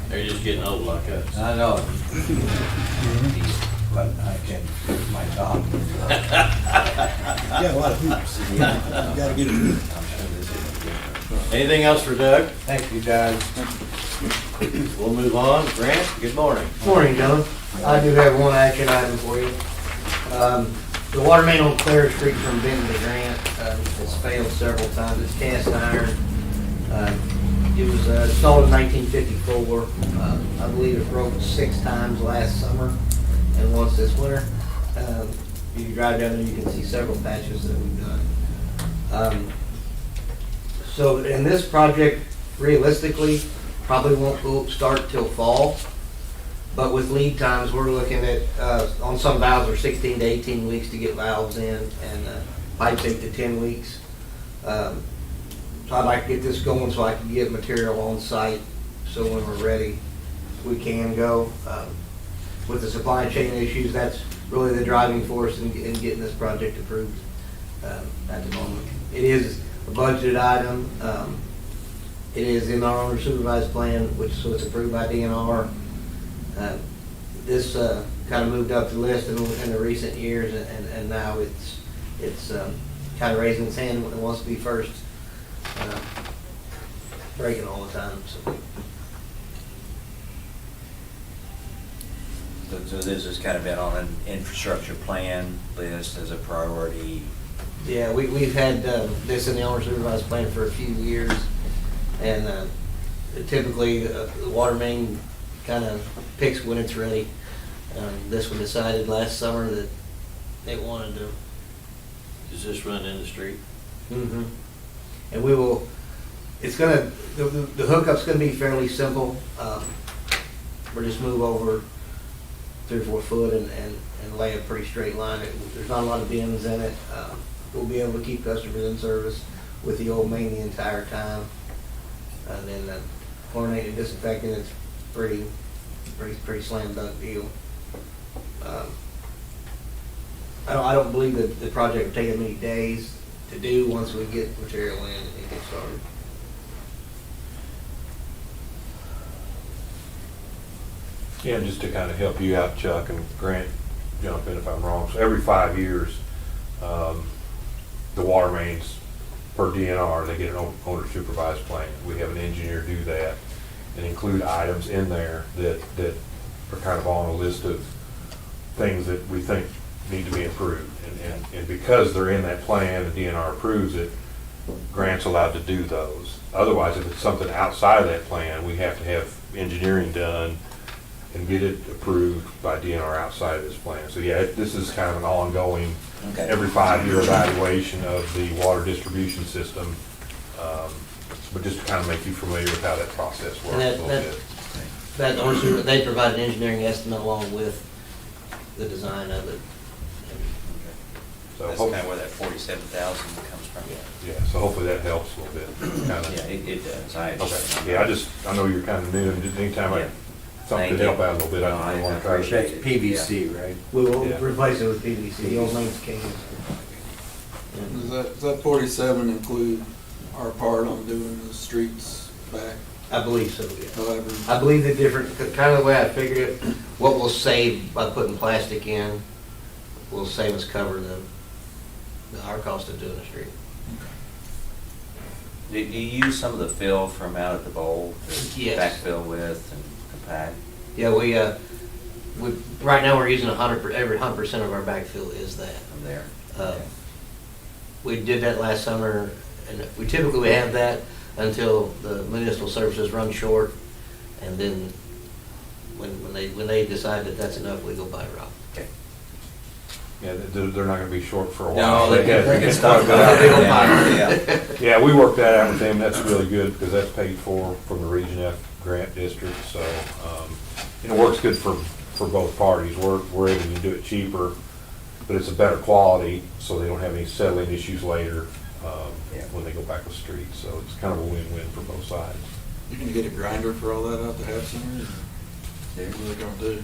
They're just getting old like us. I know. But I can, my job. Yeah, a lot of hoops. You gotta get it. Anything else for Doug? Thank you, guys. We'll move on. Grant, good morning. Morning, gentlemen. I do have one action item for you. The water main on Clare Street from Benton to Grant has failed several times. It's cast iron. It was installed in 1954. I believe it broke 6 times last summer and once this winter. If you drive down there, you can see several patches that we've done. So, and this project realistically probably won't start till fall. But with lead times, we're looking at, on some valves are 16 to 18 weeks to get valves in, and pipes 8 to 10 weeks. So I'd like to get this going so I can get material on site, so when we're ready, we can go. With the supply chain issues, that's really the driving force in getting this project approved at the moment. It is a budgeted item. It is in our owner supervised plan, so it's approved by DNR. This kind of moved up the list in the recent years, and now it's kind of raising its hand and wants to be first, breaking all the time. So this has kind of been on an infrastructure plan list as a priority. Yeah, we've had this in the owner supervised plan for a few years, and typically the water main kind of picks when it's ready. This one decided last summer that they wanted to Does this run in the street? Mm-hmm. And we will, it's gonna, the hookup's gonna be fairly simple. We'll just move over 3 or 4 foot and lay a pretty straight line. There's not a lot of bends in it. We'll be able to keep customers in service with the old main the entire time. And then chlorinated disinfectant, it's pretty slam dunk deal. I don't believe that the project will take that many days to do once we get material in and get started. Yeah, just to kind of help you out, Chuck, and Grant, jump in if I'm wrong. So every 5 years, the water mains per DNR, they get an owner supervised plan. We have an engineer do that and include items in there that are kind of on a list of things that we think need to be improved. And because they're in that plan, the DNR approves it, Grant's allowed to do those. Otherwise, if it's something outside of that plan, we have to have engineering done and get it approved by DNR outside of this plan. So yeah, this is kind of an ongoing, Okay. every 5-year evaluation of the water distribution system. But just to kind of make you familiar with how that process works And a little bit. that owner super, they provide an engineering estimate along with the design of it. So That's kind of where that 47,000 comes from. yeah, so hopefully that helps a little bit. Kind of. Yeah, it does. I Okay. understand. Yeah, I know you're kind of new, and just anytime Yeah. something Thank could help you. out a little bit, No, I I want to try to. appreciate it. PVC, right? We will Yeah. replace it with PVC, the old mains came. Does that 47 include our part on doing the streets back? I believe so, yeah. However, I believe the different, kind of the way I figured it, what we'll save by putting plastic in will save us cover our cost of doing the street. Do you use some of the fill from out at the bowl? to Yes. Backfill with and compact? Yeah, right now we're using every 100% of our backfill is that. From there? We did that last summer, and we typically have that until the municipal services run short, and then when they decide that that's enough, we go buy rock. Okay. Yeah, they're not gonna be short for a No, while. they can stop it. Yeah. Yeah, we worked that out with them, that's really good, because that's paid for from the Region F grant district, so, it works good for both parties. We're able to do it cheaper, but it's a better quality, so they don't have any settling issues later, when they go back with streets, so it's kind of a win-win for both sides. you can get a grinder for all that out the half center? Or There. what are they gonna do?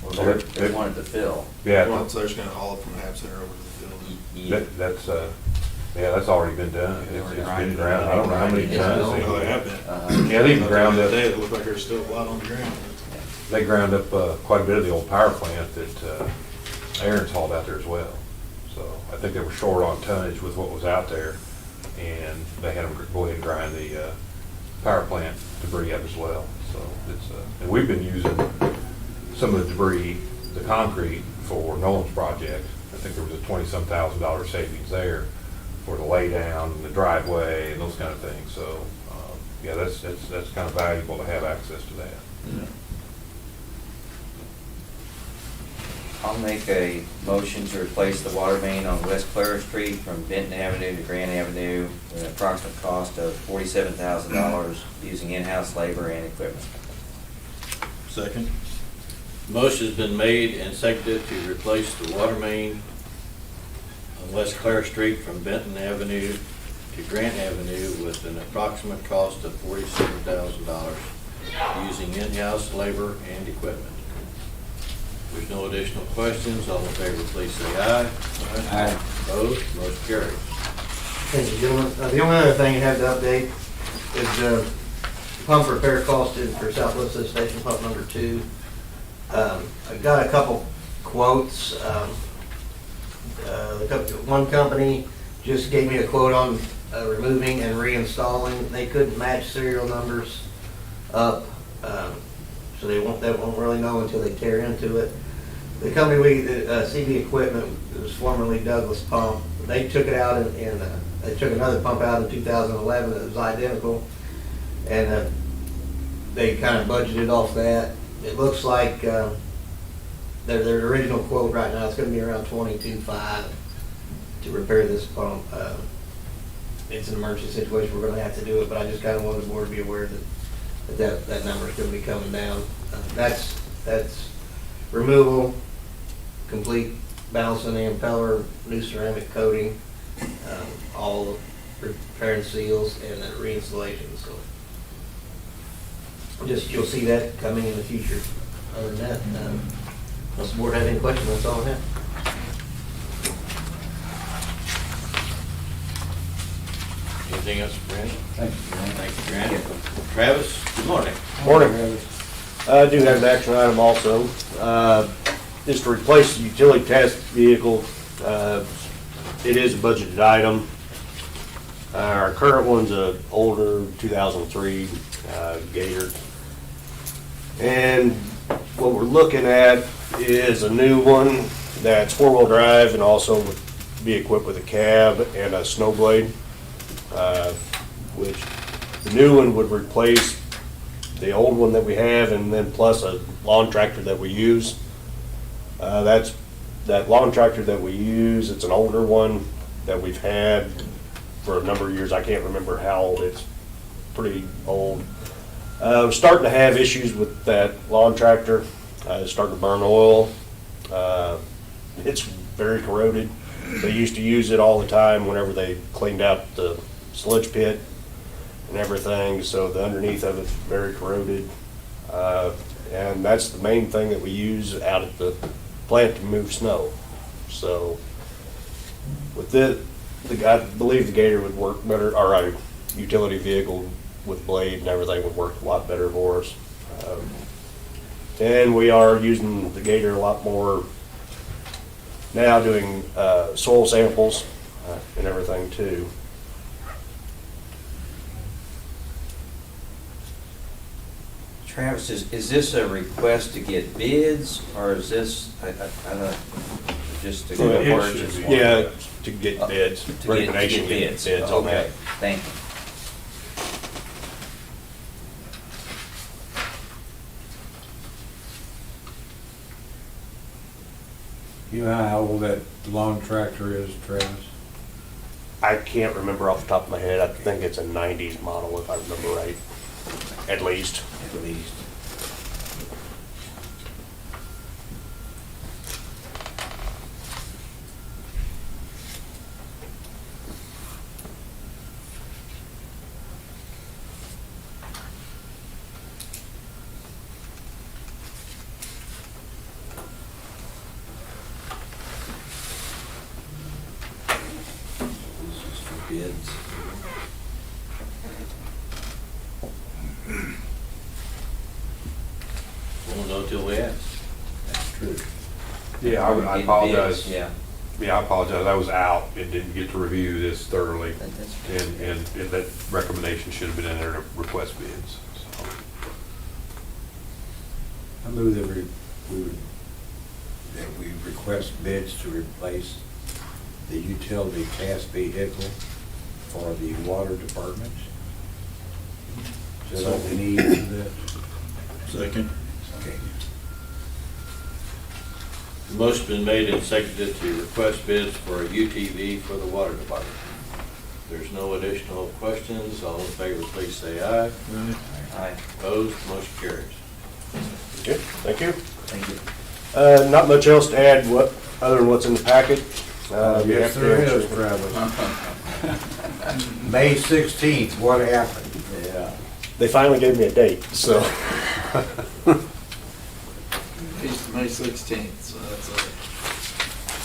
Well, they wanted to fill. Yeah, Well, so they're just gonna haul it from the half center over to the field. that's already been done. It's been ground, I don't know how many It's tons. gone. Oh, they have been. Yeah, they even ground up. It looked like there's still a lot on the ground. They ground up quite a bit of the old power plant that Aaron's hauled out there as well. So I think they were short on tonnage with what was out there, and they had them go ahead and grind the power plant debris up as well. So and we've been using some of the debris, the concrete, for Nolan's project. I think there was a $20-some thousand savings there for the lay down, and the driveway, and those kind of things. So yeah, that's kind of valuable to have access to that. I'll make a motion to replace the water main on West Clara Street from Benton Avenue to Grant Avenue with an approximate cost of $47,000 using in-house labor and equipment. Second? Motion's been made and seconded to replace the water main on West Clare Street from Benton Avenue to Grant Avenue with an approximate cost of $47,000 using in-house labor and equipment. If there's no additional questions, all in favor, please say aye. Aye. Opposed, motion carries. Thank you, gentlemen. The only other thing I have to update is pump repair cost for Southwest Lift Station pump number 2. I got a couple quotes. One company just gave me a quote on removing and reinstalling. They couldn't match serial numbers up, so they won't really know until they tear into it. The company CB Equipment, it was formerly Douglas Pump. They took it out they took another pump out in 2011 that was identical, and they kind of budgeted off that. It looks like their original quote right now is going to be around $22,500, to repair this pump. It's an emergency situation, we're gonna have to do it, but I just kinda wanted the board to be aware that number's gonna be coming down. That's removal, complete balancing the impeller, new ceramic coating, all repair and seals, and then reinstallation, so. Just, you'll see that coming in the future. Other than that, unless the board have any questions, that's all I have. Anything else, Brandon? Thank you, John. Thank you, Brandon. Travis, good morning. Morning. I do have an action item also. Is to replace the utility task vehicle. It is a budgeted item. Our current one's a older 2003 Gator. And what we're looking at is a new one that's four-wheel drive and also would be equipped with a cab and a snow blade. Which the new one would replace the old one that we have, and then plus a lawn tractor that we use. That lawn tractor that we use, it's an older one that we've had for a number of years. I can't remember how old, it's pretty old. We're starting to have issues with that lawn tractor. It's starting to burn oil. It's very corroded. They used to use it all the time whenever they cleaned out the sludge pit and everything, so the underneath of it's very corroded. And that's the main thing that we use out at the plant to move snow. So with it, I believe the Gator would work better, or our utility vehicle with blade and everything would work a lot better for us. And we are using the Gator a lot more now, doing soil samples and everything too. Travis, is this a request to get bids, or is this, I don't, just to go purchase one? Yeah, to get bids, To get recommendation, get bids. bids on that. Okay, thank you. You know how old that lawn tractor is, Travis? I can't remember off the top of my head. I think it's a 90s model, if I remember right, at least. At least. This is for bids. We'll know till we ask. That's true. Yeah, I Getting apologize. bids, yeah. Yeah, I apologize. I was out and didn't get to review this thoroughly. That's- And that recommendation should have been in there to request bids. So, I move that we request bids to replace the utility task vehicle for the water department. Is that all we need to do that? Second. Okay. The motion's been made and seconded to request bids for a UTV for the water department. There's no additional questions. All in favor, please say aye. Aye. Opposed, motion carries. Okay, thank you. Thank you. Not much else to add, other than what's in the packet. You Yes, have to there answer. is, Travis. May 16th, what happened? Yeah. They finally gave me a date, so. It's May 16th, so that's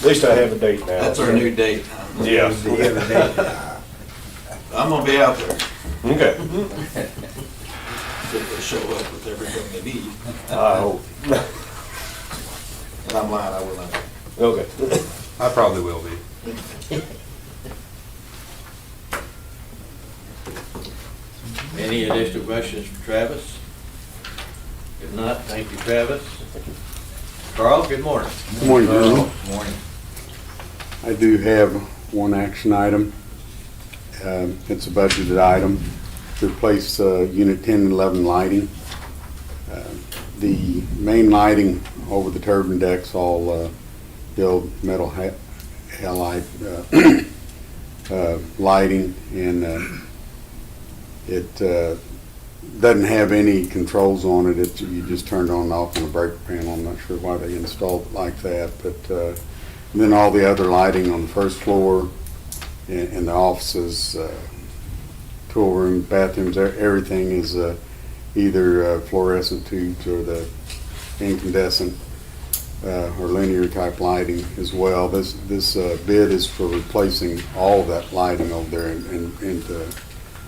At least I have a date now. our new date. Yeah. The other day. I'm gonna be out there. Okay. If they show up with everything they need. I hope. And I'm lying, I will not. Okay. I probably will be. Any additional questions for Travis? If not, thank you, Travis. Carl, good morning. Good morning, gentlemen. Morning. I do have one action item. It's a budgeted item to replace Unit 10 and 11 lighting. The main lighting over the turbine deck's all build metal halide lighting, and it doesn't have any controls on it. You just turn it on and off on the breaker panel. I'm not sure why they installed it like that, but then all the other lighting on the first floor in the offices, tool room, bathrooms, everything is either fluorescent tubes or the incandescent or linear type lighting as well. This bid is for replacing all that lighting over there into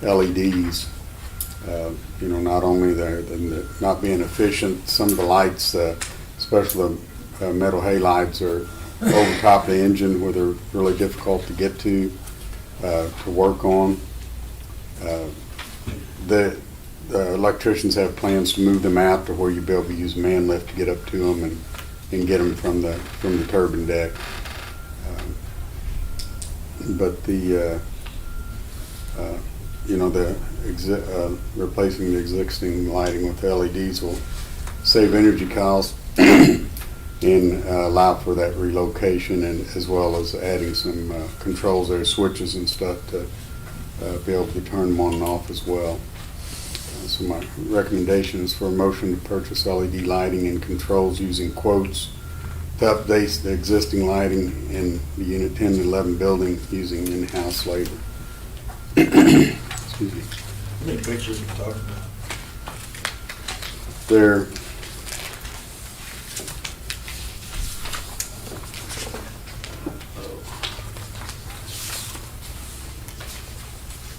LEDs. Not only they're not being efficient, some of the lights, especially the metal halides, are over top of the engine where they're really difficult to get to work on. The electricians have plans to move them out to where you'll be able to use man lift to get up to them and get them from the turbine deck. But replacing the existing lighting with LEDs will save energy costs and allow for that relocation, and as well as adding some controls there, switches and stuff to be able to turn them on and off as well. So my recommendation is for a motion to purchase LED lighting and controls using quotes to update the existing lighting in the Unit 10 and 11 building using in-house labor. Excuse me. How many pictures are you talking about? There,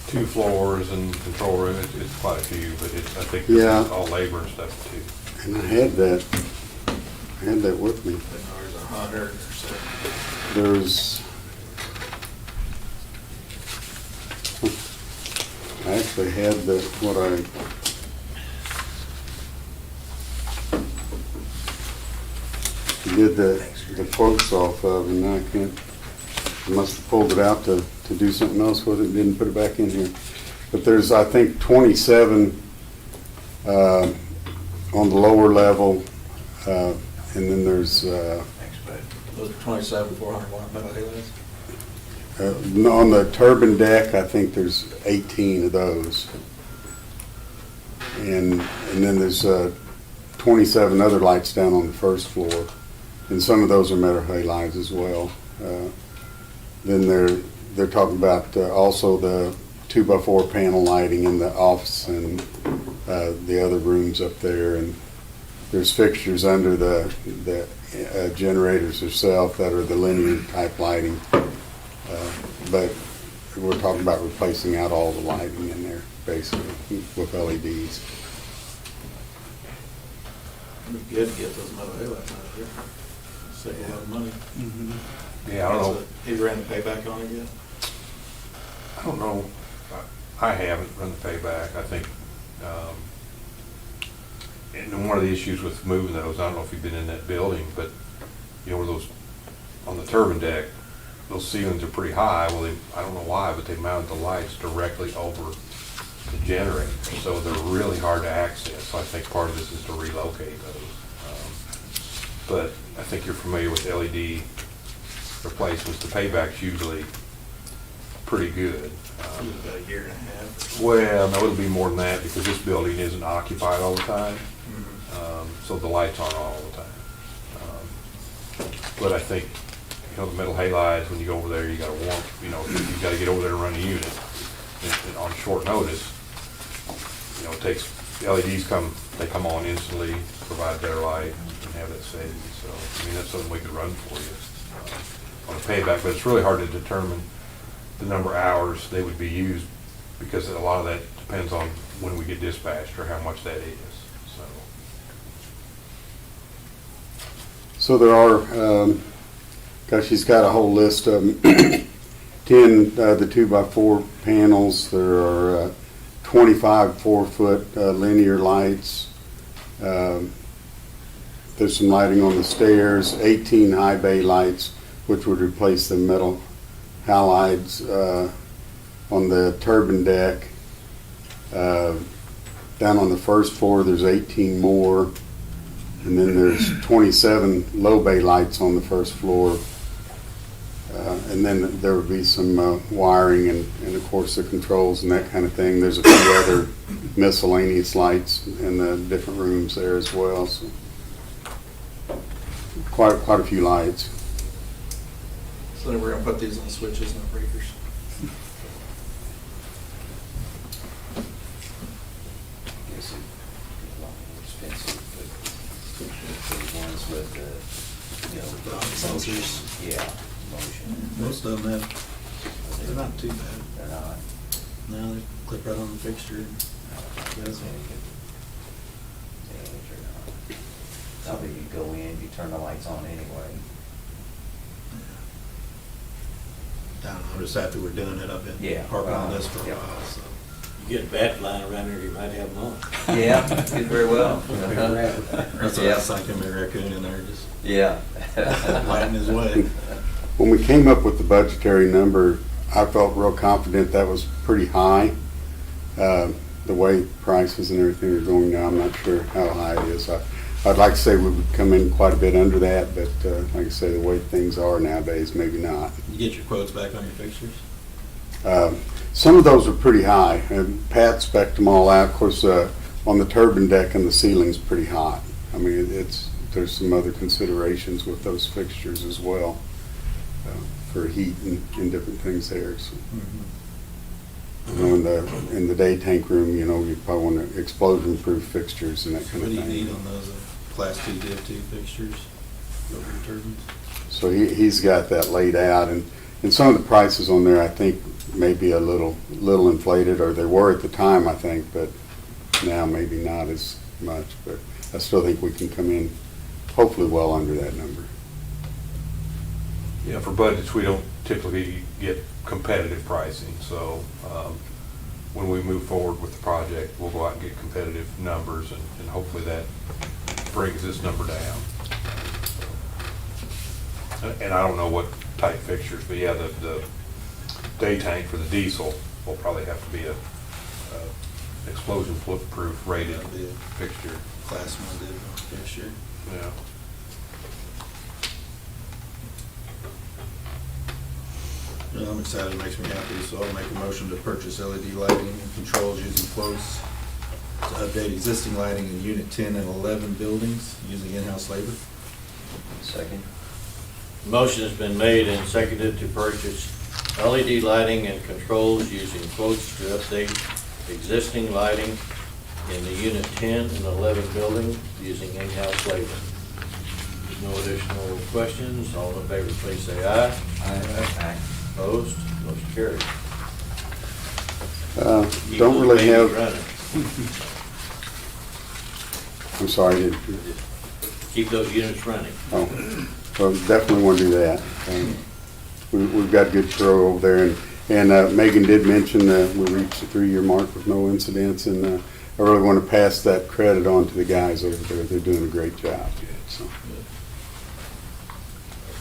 Two floors and control room, it's quite a few, but I think Yeah. it's all labor and stuff too. and I had that with me. There's 100 or so. There's, I actually had what I did the quotes off of, and now I must have pulled it out to do something else with it and didn't put it back in here. But there's, I think, 27 on the lower level, and then there's Those 27 400 watt metal halides? on the turbine deck, I think there's 18 of those. And then there's 27 other lights down on the first floor. And some of those are metal halides as well. Then they're talking about also the 2x4 panel lighting in the office and the other rooms up there. And there's fixtures under the generators themselves that are the linear type lighting. But we're talking about replacing out all the lighting in there, basically, with LEDs. It'd be good to get those metal halides out of here. Save a lot of money. Yeah, I don't know. Have you ran the payback on it yet? I don't know. I haven't run the payback. I think, and one of the issues with moving those, I don't know if you've been in that building, but where those, on the turbine deck, those ceilings are pretty high. Well, I don't know why, but they mounted the lights directly over the generator, so they're really hard to access. So I think part of this is to relocate those. But I think you're familiar with LED replacements. The payback's usually pretty good. About a year and a half. Well, no, it'll be more than that because this building isn't occupied all the time. So the lights aren't on all the time. But I think, the metal halides, when you go over there, you gotta warm, you gotta get over there and run a unit and on short notice. It takes, the LEDs they come on instantly, provide better light and have that savings. So, that's something we could run for you on a payback, but it's really hard to determine the number of hours they would be used because a lot of that depends on when we get dispatched or how much that is. So there are, she's got a whole list of them. 10 the 2x4 panels. There are 25 4-foot linear lights. There's some lighting on the stairs. 18 high bay lights, which would replace the metal halides on the turbine deck. Down on the first floor, there's 18 more. And then there's 27 low bay lights on the first floor. And then there would be some wiring and of course the controls and that kind of thing. There's a few other miscellaneous lights in the different rooms there as well. So quite a few lights. So then we're gonna put these on switches, not breakers. Guess it'd be a lot more expensive, but the ones with the, Sensors. yeah, motion. Most of them have, they're not too bad. They're not. No, they clip right on the fixture. Yes. Probably you go in, you turn the lights on anyway. I don't know, I'm just happy we're doing it. I've Yeah, been harping on this for a yeah. while, so. You get a bat flying around here, you might have them on. Yeah, did very well. That's what I Yeah. was thinking, maybe raccoon in there, just Yeah. lighting his way. When we came up with the budgetary number, I felt real confident that was pretty high. The way prices and everything are going now, I'm not sure how high it is. I'd like to say we would come in quite a bit under that, but like I say, the way things are nowadays, maybe not. You get your quotes back on your fixtures? Some of those are pretty high, and Pat spec'd them all out. Of course, on the turbine deck and the ceiling's pretty hot. I mean, there's some other considerations with those fixtures as well, for heat and different things there. So, you know, in the day tank room, you know, you probably want to explosion-proof fixtures and that kind What of do you thing. need on those Class 2 Div 2 fixtures over your turbines? So he's got that laid out, and some of the prices on there, I think, may be a little inflated, or they were at the time, I think, but now maybe not as much. But I still think we can come in hopefully well under that number. Yeah, for budgets, we don't typically get competitive pricing, so when we move forward with the project, we'll go out and get competitive numbers, and hopefully that brings this number down. And I don't know what type fixtures, but yeah, the day tank for the diesel will probably have to be a explosion-proof rated That'd be a fixture. Class 1 Div fixture. Yeah. Well, I'm excited, it makes me happy, so I'll make a motion to purchase LED lighting and controls using quotes to update existing lighting in Unit 10 and 11 buildings using in-house labor. Second. Motion has been made and seconded to purchase LED lighting and controls using quotes to update existing lighting in the Unit 10 and 11 building using in-house labor. There's no additional questions. All in favor, please say aye. Aye. Opposed? Motion carried. Keep Don't those really babies have, running. I'm sorry, Keep those units running. oh, well, definitely want to do that. We've got good crew over there, and Megan did mention that we reached the 3-year mark with no incidents, and I really want to pass that credit on to the guys over there. They're doing a great job. So.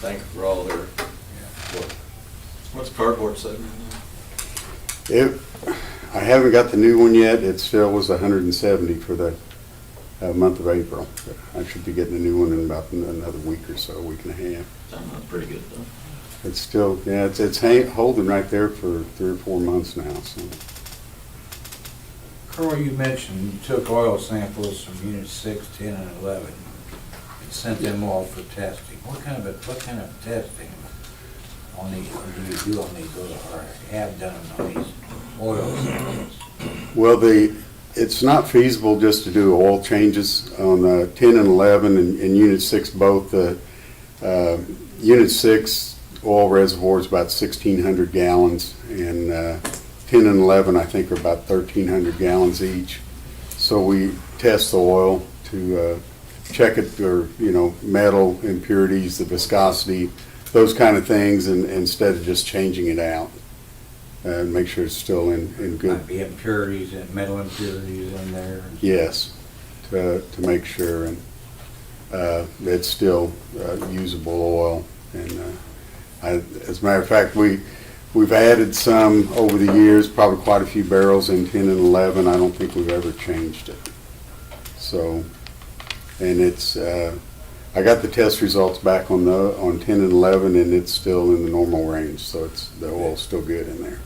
Thank you for all their work. What's cardboard say right now? I haven't got the new one yet. It still was 170 for the month of April. But I should be getting a new one in about another week or so, a week and a half. Sounds pretty good, though. It's still, yeah, it's holding right there for 3 or 4 months now. So. Carl, you mentioned you took oil samples from Unit 6, 10, and 11 and sent them off for testing. What kind of testing on these, or do you do on these, or have done on these oil samples? Well, it's not feasible just to do oil changes on 10 and 11 and Unit 6 both. Unit 6 oil reservoir is about 1,600 gallons, and 10 and 11 I think are about 1,300 gallons each. So we test the oil to check it for, you know, metal impurities, the viscosity, those kind of things, and instead of just changing it out. And make sure it's still in good. Might be impurities and metal impurities in there. Yes, to make sure, and it's still usable oil. And as a matter of fact, we've added some over the years, probably quite a few barrels in 10 and 11. I don't think we've ever changed it. So, and it's I got the test results back on 10 and 11, and it's still in the normal range, so the oil's still good in there.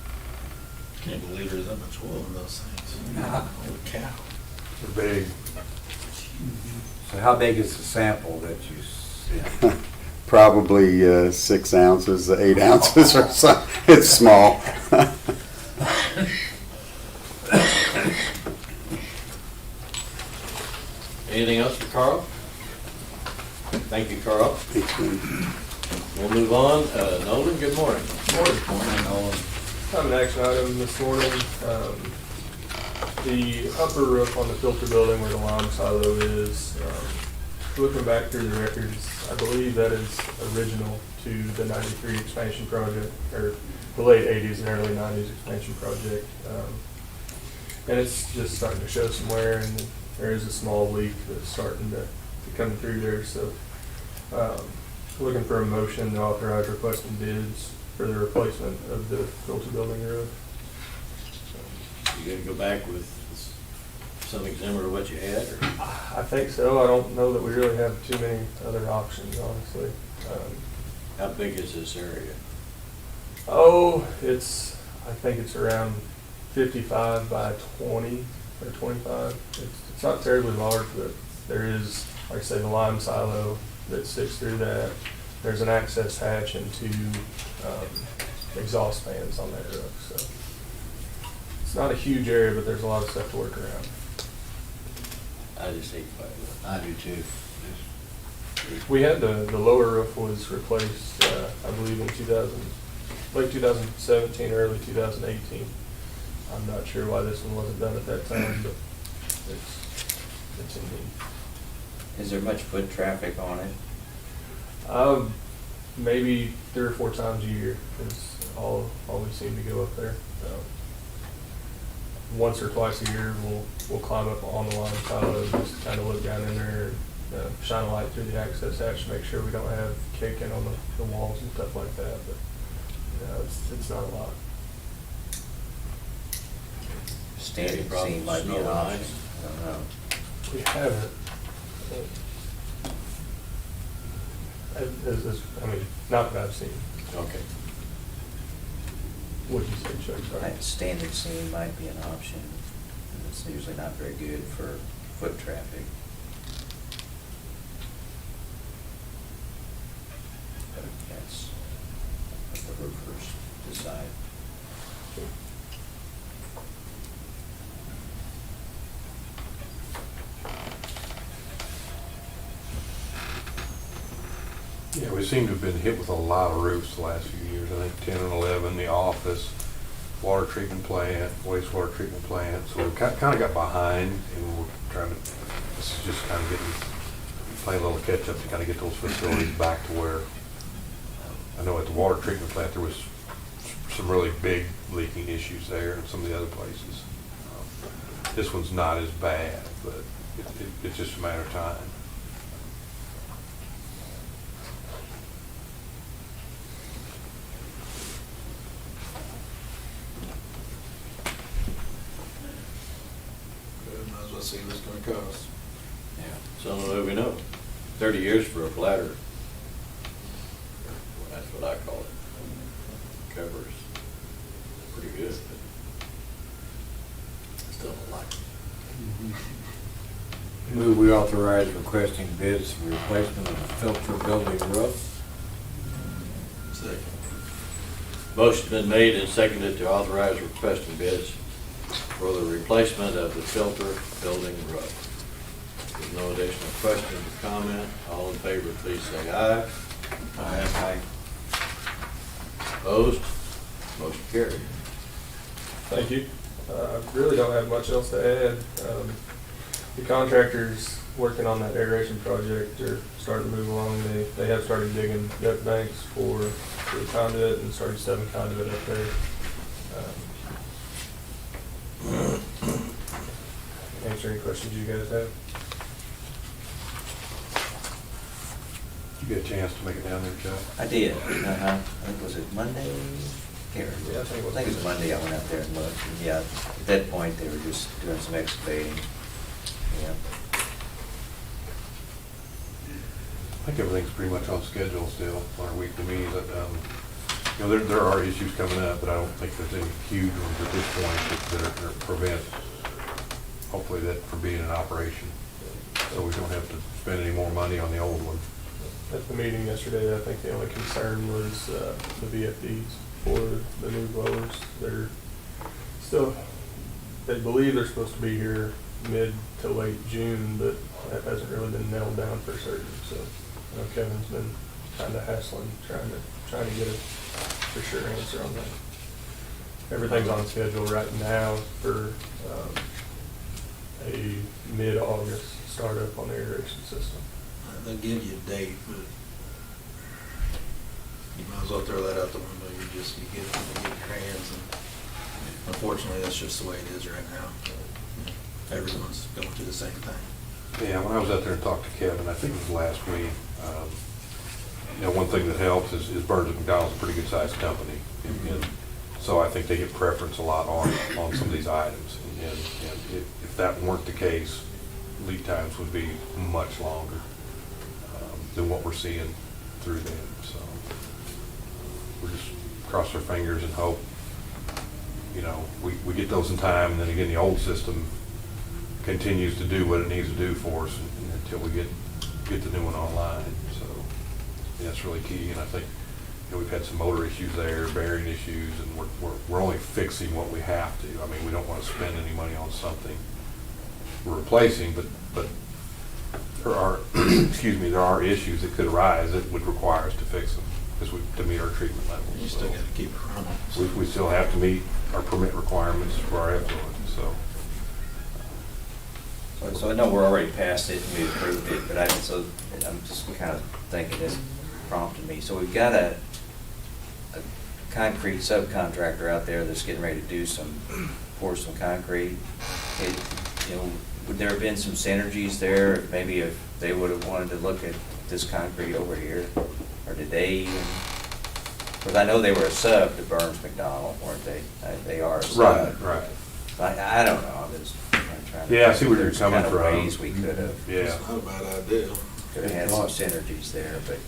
Can't believe there's that much oil in those things. Holy cow. They're big. So how big is the sample that you see? Probably 6 ounces, 8 ounces or so. It's small. Anything else for Carl? Thank you, Carl. Thanks, man. We'll move on. Nolan, good morning. Morning, Nolan. I have an action item this morning. The upper roof on the filter building where the lime silo is, looking back through the records, I believe that is original to the 93 expansion project, or the late 80s and early 90s expansion project. And it's just starting to show some wear, and there is a small leak that's starting to come through there. So looking for a motion to authorize requesting bids for the replacement of the filter building roof. You gonna go back with something similar to what you had, or? I think so. I don't know that we really have too many other options, honestly. How big is this area? I think it's around 55 by 20 or 25. It's not terribly large, but there is, like I say, the lime silo that sticks through that. There's an access hatch and 2 exhaust fans on that roof. So it's not a huge area, but there's a lot of stuff to work around. I just hate quite a lot. I do too. We had the lower roof was replaced, I believe in late 2017, early 2018. I'm not sure why this one wasn't done at that time, but it's in need. Is there much foot traffic on it? Maybe 3 or 4 times a year is all we seem to go up there. Once or twice a year, we'll climb up on the line silo, just kind of look down in there, and shine a light through the access hatch to make sure we don't have caking on the walls and stuff like that. But it's not a lot. Standing Any seam might be an snow and option. ice? I don't know. We haven't. Not that I've seen. Okay. What did you say, Chuck? Sorry. That standing seam might be an option. It's usually not very good for foot traffic. But that's what the roofers decide. Yeah, we seem to have been hit with a lot of roofs the last few years. I think 10 and 11, the office, water treatment plant, wastewater treatment plant. So we kind of got behind, and we're trying to, this is just kind of playing a little catch up to kind of get those facilities back to where, I know at the water treatment plant, there was some really big leaking issues there and some of the other places. This one's not as bad, but it's just a matter of time. Might as well see what it's gonna cost. Yeah. So we know, 30 years for a flatter. That's what I call it. Covers pretty good, but I still don't like it. Move we authorize requesting bids for replacement of the filter building roof. Second. Motion's been made and seconded to authorize requesting bids for the replacement of the filter building roof. There's no additional questions or comment. All in favor, please say aye. Aye. Opposed? Motion carried. Thank you. I really don't have much else to add. The contractors working on that aeration project are starting to move along. They have started digging depth banks for the conduit and started stubbing conduit up there. Answer any questions you guys have. Did you get a chance to make it down there, Chuck? I did. I think, was it Monday? Can't remember. Yeah, I think it was Monday. I went out there and looked. And yeah, at that point, they were just doing some excavating. Yeah. think everything's pretty much on schedule still on our weekly meetings. You know, there are issues coming up, but I don't think there's any huge ones at this point that prevent, hopefully, that from being in operation. So we don't have to spend any more money on the old one. At the meeting yesterday, I think the only concern was the VFDs for the new blowers. They're still, they believe they're supposed to be here mid to late June, but that hasn't really been nailed down for certain. So I know Kevin's been kind of hassling, trying to get a for sure answer on that. Everything's on schedule right now for a mid-August startup on the aeration system. They'll give you a date, but you might as well throw that out the window. You get it in your hands, and unfortunately, that's just the way it is right now. Everyone's going through the same thing. Yeah, when I was out there and talked to Kevin, I think it was last week, you know, one thing that helps is Burns & McDonnell's a pretty good sized company. And so I think they get preference a lot on some of these items. And if that weren't the case, lead times would be much longer than what we're seeing through them. So we're just cross our fingers and hope, you know, we get those in time, and then again, the old system continues to do what it needs to do for us until we get the new one online. So yeah, it's really key. And I think, you know, we've had some motor issues there, bearing issues, and we're only fixing what we have to. I mean, we don't want to spend any money on something we're replacing, but there are excuse me, there are issues that could arise that would require us to fix them to meet our treatment levels. You still got to keep it running. We still have to meet our permit requirements for our effluent. So I know we're already past it and we approved it, but I'm just kind of thinking this prompted me. So we've got a concrete subcontractor out there that's getting ready to pour some concrete. You know, would there have been some synergies there? Maybe if they would have wanted to look at this concrete over here, or did they even? Because I know they were a sub to Burns McDonnell, weren't they? They are a sub. Right. I don't know. I'm just trying to. Yeah, I see where you're there's coming kind of from. ways we could have. Yeah. It's not a bad idea. Could have had some synergies there, but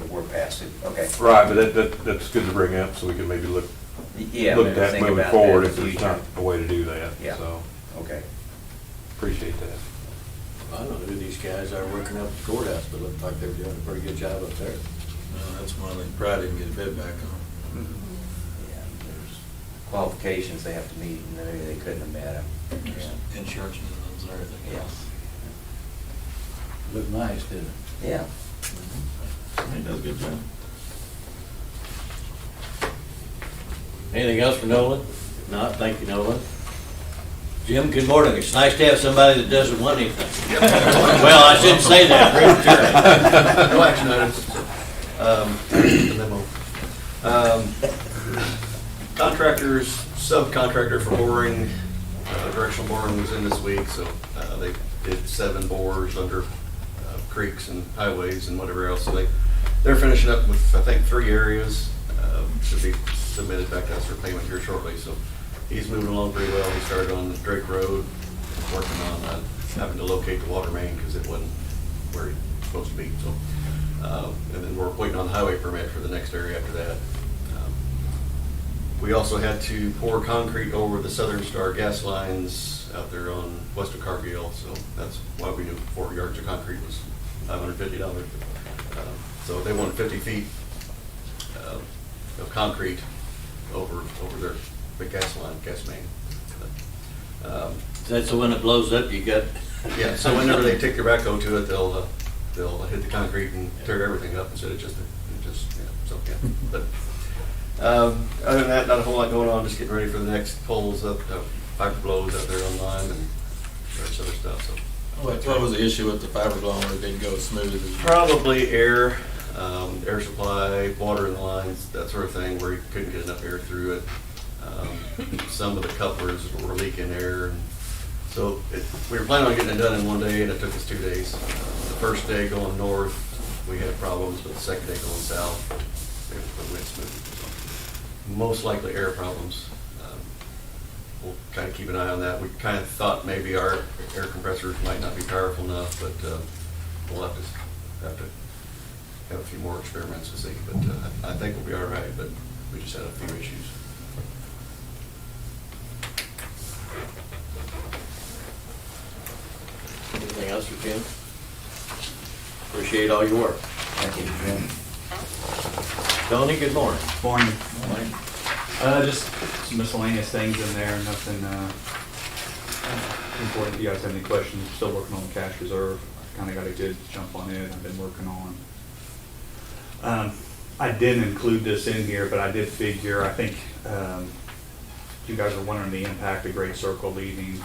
we're past it. Okay. Right, but that's good to bring up, so we can maybe look Yeah. at maybe that think moving about forward that if in the there's not future. a way to do that. Yeah. So Okay. appreciate that. I don't know who these guys are working up at the courthouse, but it looked like they were doing a pretty good job up there. That's one they probably didn't get a bid back on. Yeah, there's qualifications they have to meet, and maybe they couldn't have met them. Yeah. Insurance minimums and everything Yeah. else. Looked nice, didn't it? Yeah. He does a good job. Anything else for Nolan? If not, thank you, Nolan. Jim, good morning. It's nice to have somebody that doesn't want anything. Well, I shouldn't say that. Premature. No action items. The memo. Contractors, subcontractor for boring, directional boring was in this week, so they did 7 bores under creeks and highways and whatever else. So they're finishing up with, I think, 3 areas. Should be submitted back to us for payment here shortly. So he's moving along pretty well. He started on Drake Road, working on having to locate the water main because it wasn't where it's supposed to be. So, and then we're waiting on the highway permit for the next area after that. We also had to pour concrete over the Southern Star gas lines out there on west of Cargill. So that's why we knew 4 yards of concrete was $550. So they wanted 50 feet of concrete over their big gas main. That's the one that blows up, you got. Yeah, so whenever they take their backhoe to it, they'll hit the concrete and tear everything up instead of just But other than that, not a whole lot going on, just getting ready for the next poles up, fiber blows out there online and various other stuff, so. What was the issue with the fiber blowing where it didn't go as smooth as? Probably air supply, water in the lines, that sort of thing, where you couldn't get enough air through it. Some of the couplers were leaking air, and so we were planning on getting it done in 1 day, and it took us 2 days. The first day going north, we had problems, but the second day going south, it went smooth. So most likely air problems. We'll kind of keep an eye on that. We kind of thought maybe our air compressors might not be powerful enough, but we'll have to have to have a few more experiments to see, but I think we'll be all right, but we just had a few issues. Anything else for Jim? Appreciate all your work. Thank you, Jim. Tony, good morning. Morning. Just some miscellaneous things in there, nothing important. If you guys have any questions, still working on the cash reserve. Kind of got a good jump on it. I've been working on. I didn't include this in here, but I did figure, I think you guys are wondering the impact of Great Circle leaving.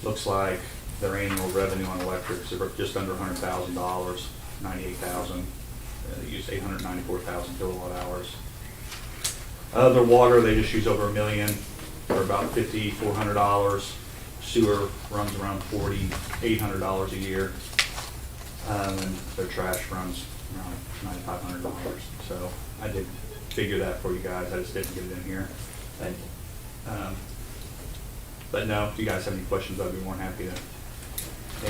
Looks like their annual revenue on electric is just under $100,000, 98,000. They use 894,000 kilowatt hours. Their water, they just use over $1 million for about $5,400. Sewer runs around $4,800 a year. And their trash runs around $9,500. So I did figure that for you guys. I just didn't get it in here. Thank you. But no, if you guys have any questions, I'd be more than happy to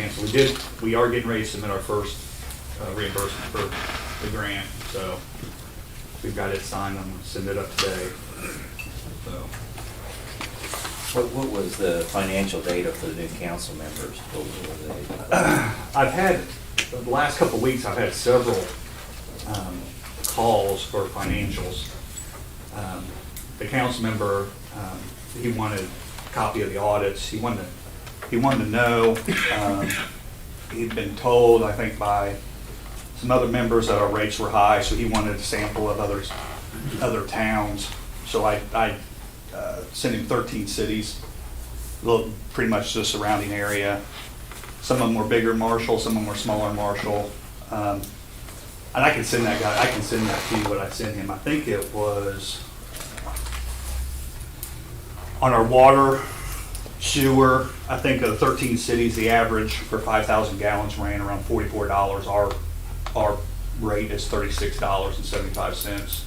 answer. We are getting ready to submit our first reimbursement for the grant, so we've got it signed. I'm going to send it up today. So. What was the financial data for the new council members? What were they? I've had, the last couple of weeks, I've had several calls for financials. The council member, he wanted a copy of the audits. He wanted to know, he'd been told, I think, by some other members that our rates were high, so he wanted a sample of other towns. So I sent him 13 cities, pretty much the surrounding area. Some of them were bigger Marshall, some of them were smaller Marshall. And I can send that to you, what I sent him. I think it was on our water, sewer, I think of 13 cities, the average for 5,000 gallons ran around $44. Our rate is $36.75.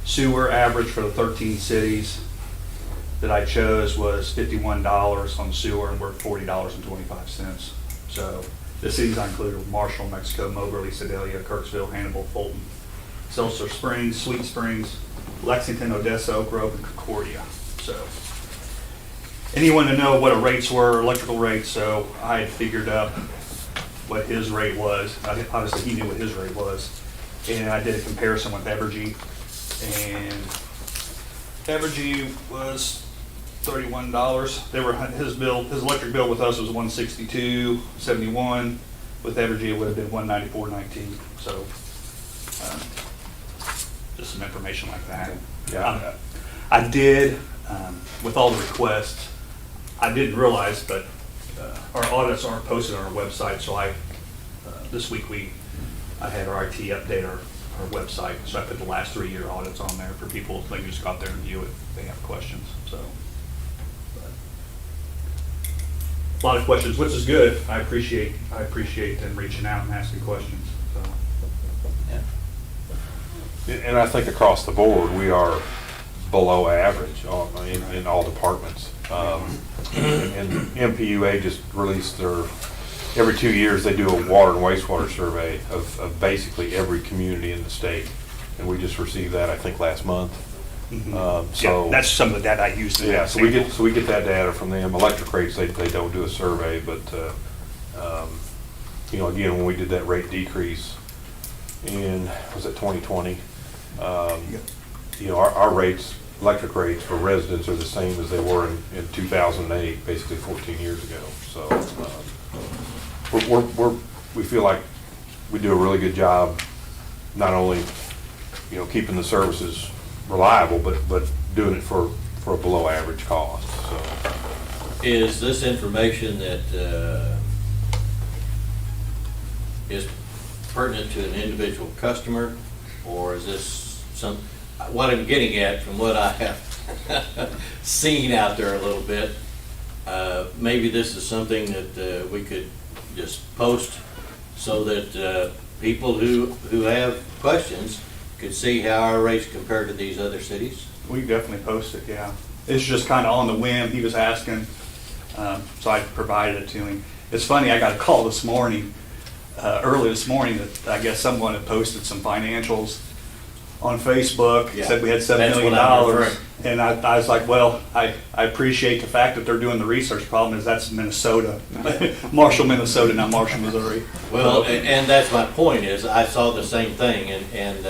Sewer average for the 13 cities that I chose was $51 on sewer, and we're at $40.25. So the cities I included were Marshall, Mexico, Moberly, Sedalia, Kirksville, Hannibal, Fulton, Seltzer Springs, Sweet Springs, Lexington, Odessa, Oak Grove, and Concordia. So anyone to know what our rates were, electrical rates, so I had figured up what his rate was. Obviously, he knew what his rate was. And I did a comparison with Evergy. And Evergy was $31. His electric bill with us was $162.71. With Evergy, it would have been $194.19. So just some information like that. Yeah. I did, with all the requests, I didn't realize, but our audits aren't posted on our website, so this week I had our IT update our website, so I put the last 3-year audits on there for people. They can just go out there and view it if they have questions. So, a lot of questions, which is good. I appreciate them reaching out and asking questions. So. Yeah. And I think across the board, we are below average in all departments. And MPUA just released every 2 years they do a water and wastewater survey of basically every community in the state. And we just received that, I think, last month. So yeah, that's some of the data I used. Yeah, so we get that data from them. Electric rates, they don't do a survey, but again, when we did that rate decrease in, was it 2020? Our rates, electric rates for residents are the same as they were in 2008, basically 14 years ago. So we feel like we do a really good job, not only keeping the services reliable, but doing it for a below average cost. So. Is this information that is pertinent to an individual customer, or is this what I'm getting at from what I have seen out there a little bit, maybe this is something that we could just post so that people who have questions could see how our rates compare to these other cities? We definitely post it, yeah. It's just kind of on the whim. He was asking, so I provided it to him. It's funny, I got a call this morning. early this morning that I guess someone had posted some financials on Facebook, Yeah. said we had $7 That's million. what I'm referring. And I was like, well, I appreciate the fact that they're doing the research. Problem is that's Minnesota, Marshall, Minnesota, not Marshall, Missouri. Well, and that's my point is, I saw the same thing, and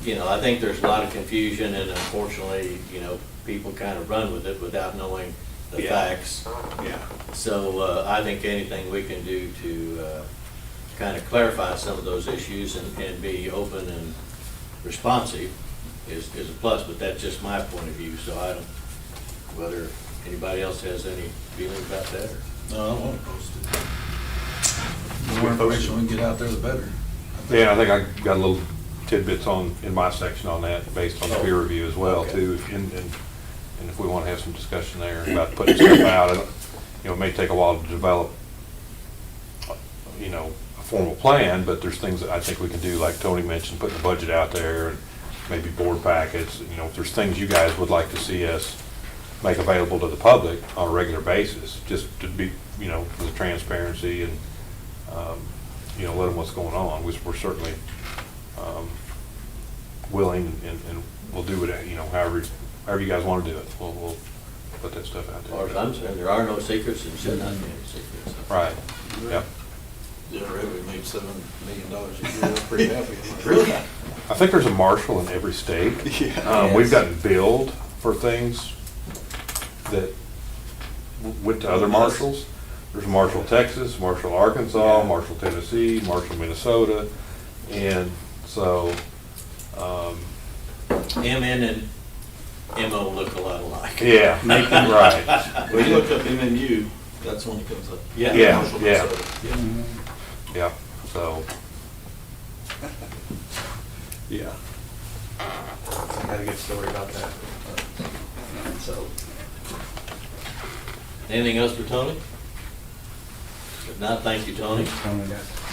you know, I think there's a lot of confusion, and unfortunately, you know, people kind of run with it without knowing the facts. Yeah. So I think anything we can do to kind of clarify some of those issues and be open and responsive is a plus, but that's just my point of view, so I don't, whether anybody else has any feeling about that or. No, I don't want to post it. The more information we can get out there, the better. Yeah, I think I got a little tidbits in my section on that, based on the peer review as well, Okay. too. And if we want to have some discussion there about putting stuff out, you know, it may take a while to develop, you know, a formal plan, but there's things that I think we can do, like Tony mentioned, putting the budget out there, and maybe board packets. You know, if there's things you guys would like to see us make available to the public on a regular basis, just to be, you know, for the transparency and, you know, let them what's going on. We're certainly willing, and we'll do it, you know, however you guys want to do it. We'll put that stuff out As far as there. I'm concerned, there are no secrets and should not be any secrets. Right, yep. Yeah, already we made $7 million a year. I'm pretty happy. Really? I think there's a marshal in every state. Yeah. We've gotten billed for things that went to other marshals. There's Marshall, Texas, Marshall, Arkansas, Marshall, Tennessee, Marshall, Minnesota, and so, MN and MO look a lot alike. yeah, right. When you look up MMU, that's when it comes up. Yeah. Yeah, Marshall, yeah. Minnesota. Yeah, so, Yeah. I got a good story about that. So. Anything else for Tony? If not, thank you, Tony.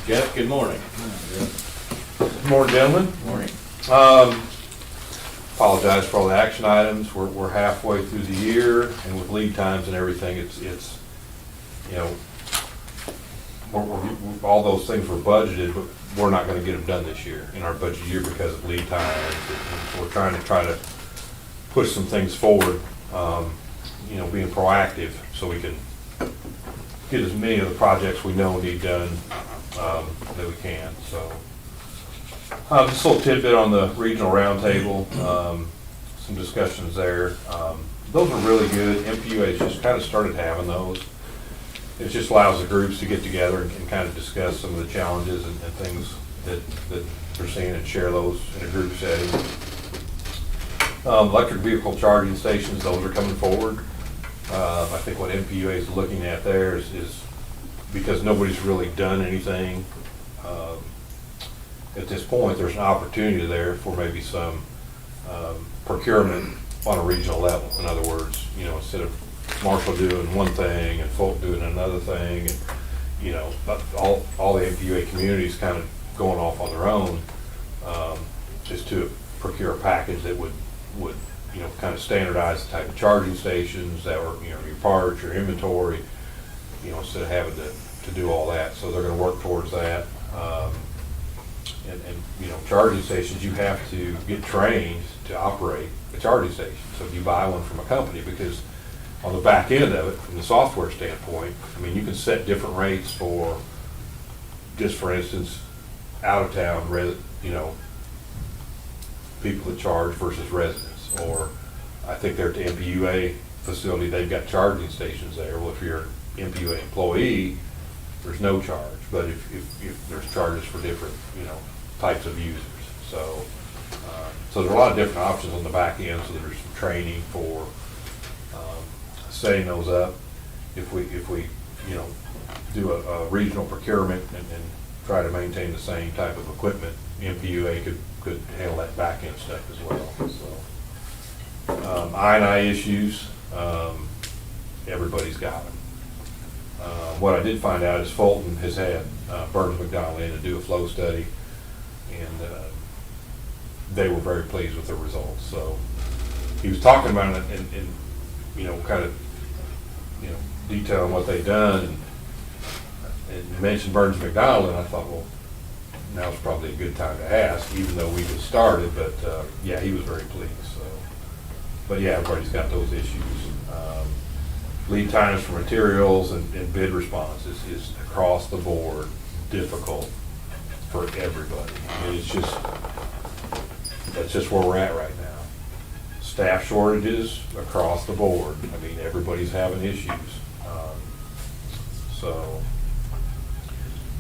Jeff, good morning. good morning, gentlemen. Morning. Apologize for all the action items. We're halfway through the year, and with lead times and everything, it's you know, all those things were budgeted, but we're not gonna get them done this year, in our budget year, because of lead times. And so we're trying to push some things forward, you know, being proactive, so we can get as many of the projects we know need done, that we can, so. Just a little tidbit on the regional roundtable, some discussions there. Those are really good. MPUA's just kind of started having those. It just allows the groups to get together and kind of discuss some of the challenges and things that they're seeing, and share those in a group setting. Electric vehicle charging stations, those are coming forward. I think what MPUA is looking at there is because nobody's really done anything at this point, there's an opportunity there for maybe some procurement on a regional level. In other words, you know, instead of Marshall doing one thing and Folk doing another thing, and, you know, but all the MPUA communities kind of going off on their own, just to procure a package that would, you know, kind of standardize the type of charging stations that were, you know, your parts, your inventory, you know, instead of having to do all that. So they're gonna work towards that. And, you know, charging stations, you have to get trained to operate a charging station. So if you buy one from a company, because on the back end of it, from the software standpoint, I mean, you can set different rates for, just for instance, out of town, you know, people that charge versus residents. Or I think they're at the MPUA facility, they've got charging stations there. Well, if you're an MPUA employee, there's no charge. But if there's charges for different, you know, types of users. So, so there's a lot of different options on the back end. So there's some training for setting those up. If we you know, do a regional procurement and try to maintain the same type of equipment, MPUA could handle that back end stuff as well. So, I&I issues, everybody's got them. What I did find out is Fulton has had Burns McDonald in to do a flow study, and they were very pleased with the results. So he was talking about it and you know, kind of, you know, detailing what they've done. And you mentioned Burns McDonald, and I thought, well, now's probably a good time to ask, even though we just started, but, yeah, he was very pleased, so. But yeah, everybody's got those issues. Lead times for materials and bid responses is across the board difficult for everybody. I mean, that's just where we're at right now. Staff shortages across the board. I mean, everybody's having issues. So,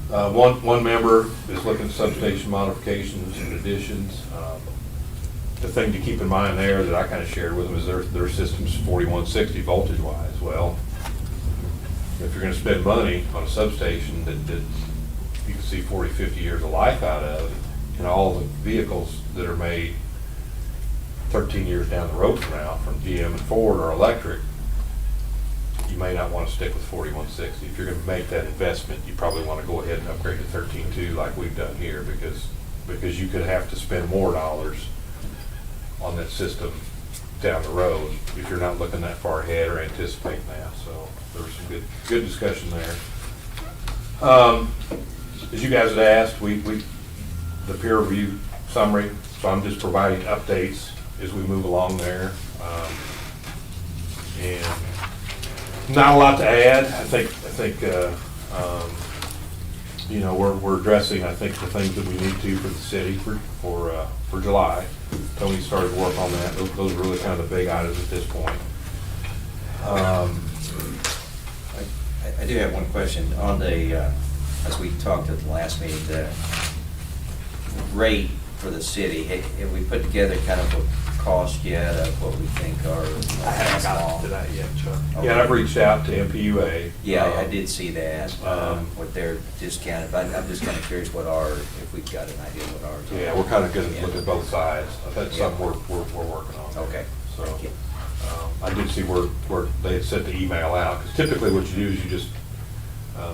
one member is looking at substation modifications and additions. The thing to keep in mind there that I kind of shared with them is their system's 4160 voltage wise. Well, if you're going to spend money on a substation that you can see 40, 50 years of life out of, and all the vehicles that are made 13 years down the road from now from GM and Ford are electric, you may not want to stick with 4160. If you're going to make that investment, you probably want to go ahead and upgrade to 13.2 like we've done here, because you could have to spend more dollars on that system down the road if you're not looking that far ahead or anticipating that. So there was some good discussion there. As you guys had asked, the peer review summary, so I'm just providing updates as we move along there. And not a lot to add. I think you know, we're addressing, I think, the things that we need to for the city for July. Tony started to work on that. Those are really kind of the big items at this point. I do have one question on the, as we talked at the last meeting, the rate for the city. Have we put together kind of a cost yet of what we think are? I haven't gotten to that yet, Chuck. Okay. Yeah, I've reached out to MPUA. Yeah, I did see that, what they're discounted, but I'm just kind of curious if we've got an idea what ours are. Yeah, we're kind of going to look at both sides. That's Yeah. something we're working on. Okay, So, thank you. I did see where they had sent the email out, because typically what you do is you just,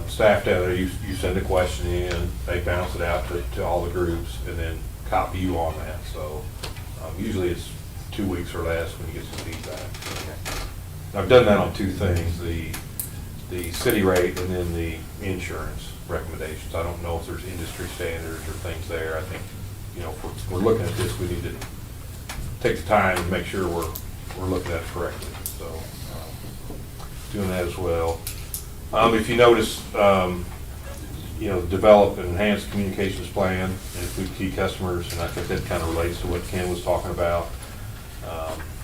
staff down there, you send a question in, they bounce it out to all the groups, and then copy you on that. So, usually it's 2 weeks or less when you get some feedback. I've done that on two things, the city rate and then the insurance recommendations. I don't know if there's industry standards or things there. I think, you know, if we're looking at this, we need to take the time and make sure we're looking at it correctly. So, doing that as well. If you notice, you know, develop an enhanced communications plan and include key customers, and I think that kind of relates to what Ken was talking about.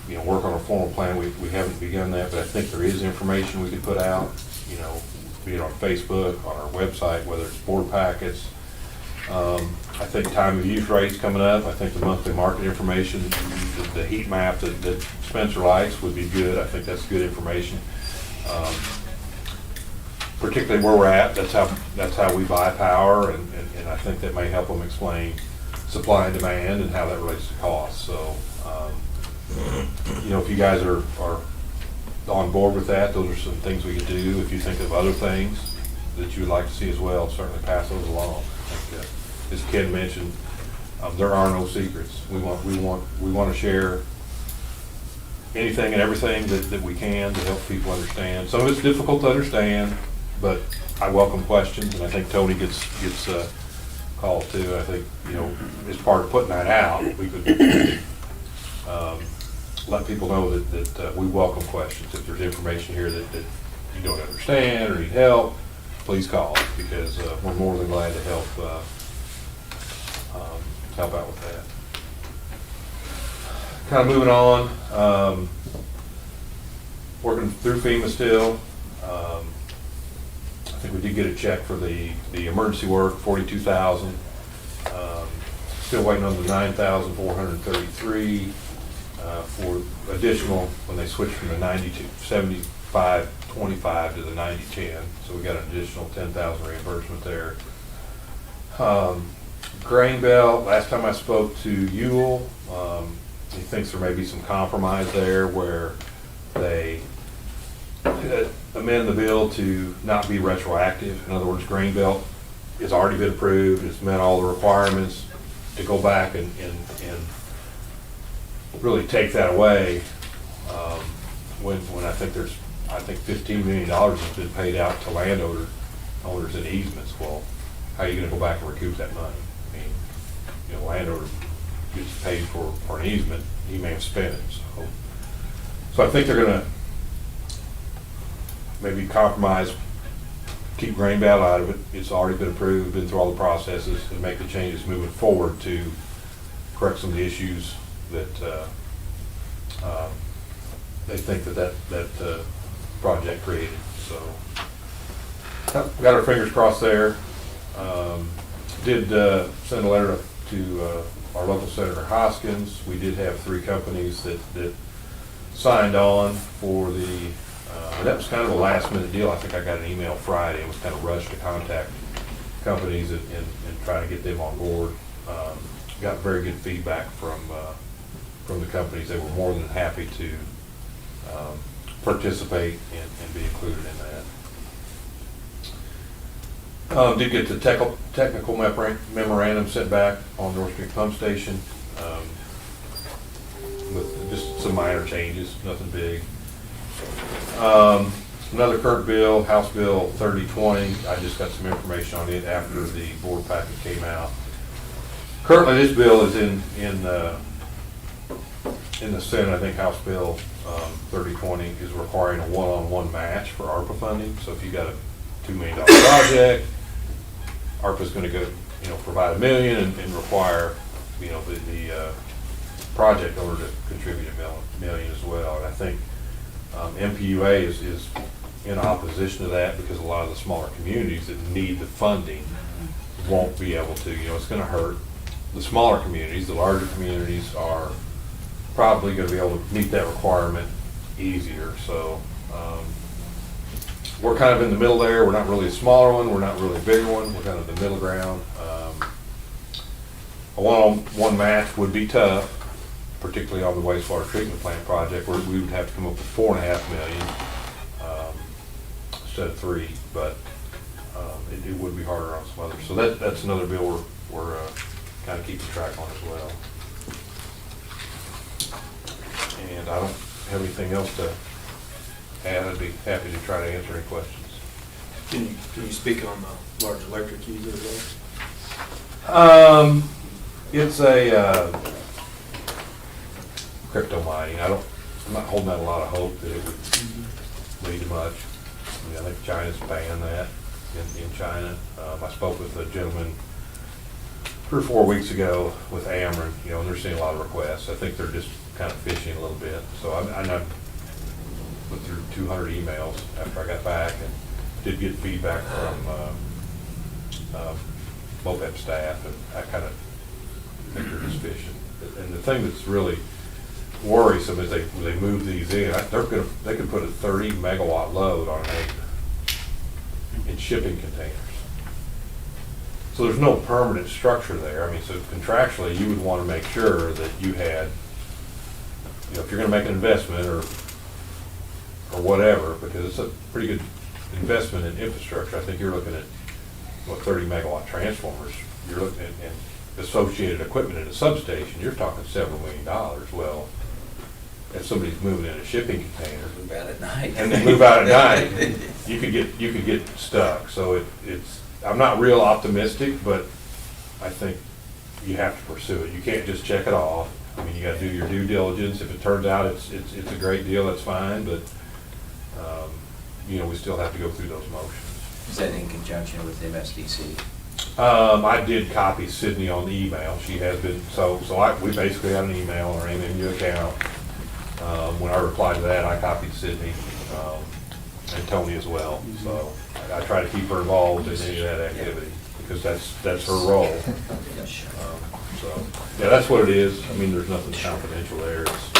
You know, work on a formal plan. We haven't begun that, but I think there is information we could put out, you know, be it on Facebook, on our website, whether it's board packets. I think time of use rates coming up. I think the monthly market information, the heat map that Spencer likes would be good. I think that's good information. Particularly where we're at, that's how we buy power, and I think that may help them explain supply and demand and how that relates to cost. So, you know, if you guys are on board with that, those are some things we could do. If you think of other things that you would like to see as well, certainly pass those along. I think, as Ken mentioned, there are no secrets. We want to share anything and everything that we can to help people understand. Some of it's difficult to understand, but I welcome questions, and I think Tony gets calls too. I think, you know, as part of putting that out, we could let people know that we welcome questions. If there's information here that you don't understand or need help, please call, because we're more than glad to help out with that. Kind of moving on, working through FEMA still. I think we did get a check for the emergency work, $42,000. Still waiting on the $9,433 for additional when they switched from the 75-25 to the 90-10. So we got an additional $10,000 reimbursement there. Grain Belt, last time I spoke to Ewell, he thinks there may be some compromise there where they amend the bill to not be retroactive. In other words, Grain Belt has already been approved, it's met all the requirements. To go back and really take that away, when I think $15 million has been paid out to landowners owners in easements. Well, how are you gonna go back and recoup that money? I mean, you know, landowner gets paid for an easement, he may have spent it, so I think they're gonna maybe compromise, keep grain bale out of it. It's already been approved, been through all the processes, and make the changes moving forward to correct some of the issues that they think that project created. So we got our fingers crossed there. Did send a letter to our local Senator Hoskins. We did have 3 companies that signed on for the, that was kind of a last minute deal. I think I got an email Friday. It was kind of rushed to contact companies and try to get them on board. Got very good feedback from the companies. They were more than happy to participate and be included in that. Did get the technical memorandum sent back on North Street Pump Station with just some minor changes, nothing big. Another current bill, House Bill 3020. I just got some information on it after the board packet came out. Currently, this bill is in the Senate. I think House Bill 3020 is requiring a one-on-one match for ARPA funding. So if you got a $2 million project, ARPA's going to go, provide $1 million and require, the project owner to contribute $1 million as well. And I think MPUA is in opposition to that because a lot of the smaller communities that need the funding won't be able to. It's going to hurt the smaller communities. The larger communities are probably going to be able to meet that requirement easier. So we're kind of in the middle there. We're not really a smaller one. We're not really a bigger one. We're kind of the middle ground. A one-on-one match would be tough, particularly on the wastewater treatment plant project, where we would have to come up with $4.5 million instead of $3 million, but it would be harder on some others. So that's another bill we're kind of keeping track on as well. And I don't have anything else to add. I'd be happy to try to answer any questions. Can you speak on the large electric user there? It's a crypto mining. I'm not holding out a lot of hope that it would lead to much. I think China's banned that in China. I spoke with a gentleman 3 or 4 weeks ago with Ameren, and they're seeing a lot of requests. I think they're just kind of fishing a little bit. So I went through 200 emails after I got back and did get feedback from MOPEB staff, and I kind of think they're just fishing. And the thing that's really worrisome is they move these in. They could put a 30 megawatt load on an acre in shipping containers. So there's no permanent structure there. I mean, so contractually, you would want to make sure that you had, if you're going to make an investment or whatever, because it's a pretty good investment in infrastructure. I think you're looking at 30 megawatt transformers. You're looking at and associated equipment in a substation. You're talking several $1 million. Well, if somebody's moving in a shipping container, Move out at night. and they move out at night, you could get stuck. So it's. I'm not real optimistic, but I think you have to pursue it. You can't just check it off. I mean, you got to do your due diligence. If it turns out it's a great deal, that's fine. But we still have to go through those motions. Is that in conjunction with MSDC? I did copy Sydney on the email. She has been we basically had an email on our MMU account. When I replied to that, I copied Sydney and Tony as well. So I try to keep her involved in any of that activity because that's her role. So yeah, that's what it is. I mean, there's nothing confidential there. It's,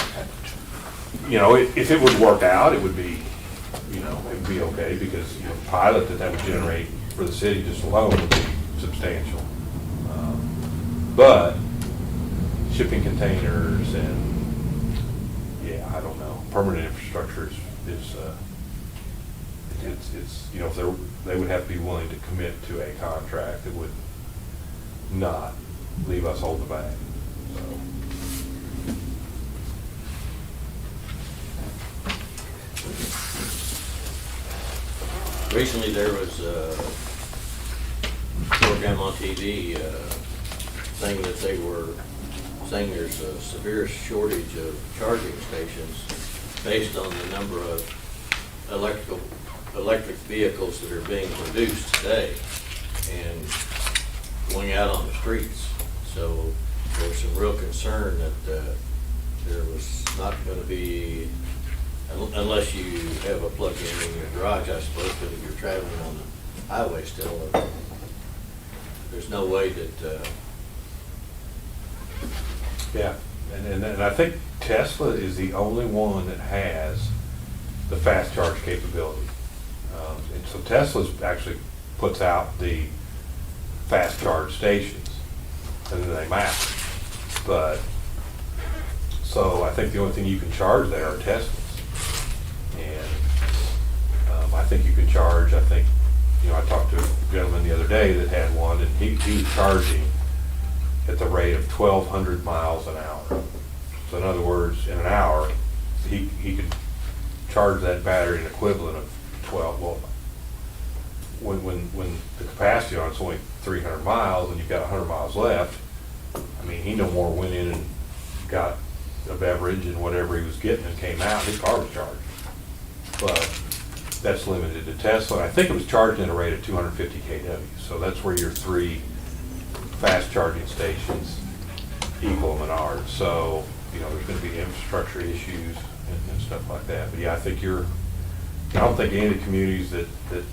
if it would work out, it would be, it would be okay because the pilot that would generate for the city just alone would be substantial. But shipping containers and I don't know, permanent infrastructure is if they would have to be willing to commit to a contract that would not leave us holding the bag. Recently, there was program on TV saying that they were saying there's a severe shortage of charging stations based on the number of electric vehicles that are being produced today and going out on the streets. So there was some real concern that there was not going to be, unless you have a plug-in in your garage, I suppose, but if you're traveling on the highway still, there's no way that, Yeah, and I think Tesla is the only one that has the fast charge capability. And so Tesla's actually puts out the fast charge stations, and then they map it. But, so I think the only thing you can charge there are Teslas. And I think you can charge, I talked to a gentleman the other day that had one, and he was charging at the rate of 1,200 miles an hour. So in other words, in an hour, he could charge that battery an equivalent of 12, well, when the capacity on it's only 300 miles and you've got 100 miles left, I mean, he no more went in and got a beverage and whatever he was getting and came out, his car was charged. But that's limited to Tesla. And I think it was charged at a rate of 250 kW. So that's where your 3 fast charging stations equal Menards. So, there's going to be infrastructure issues and stuff like that. But yeah, I don't think any of the communities that I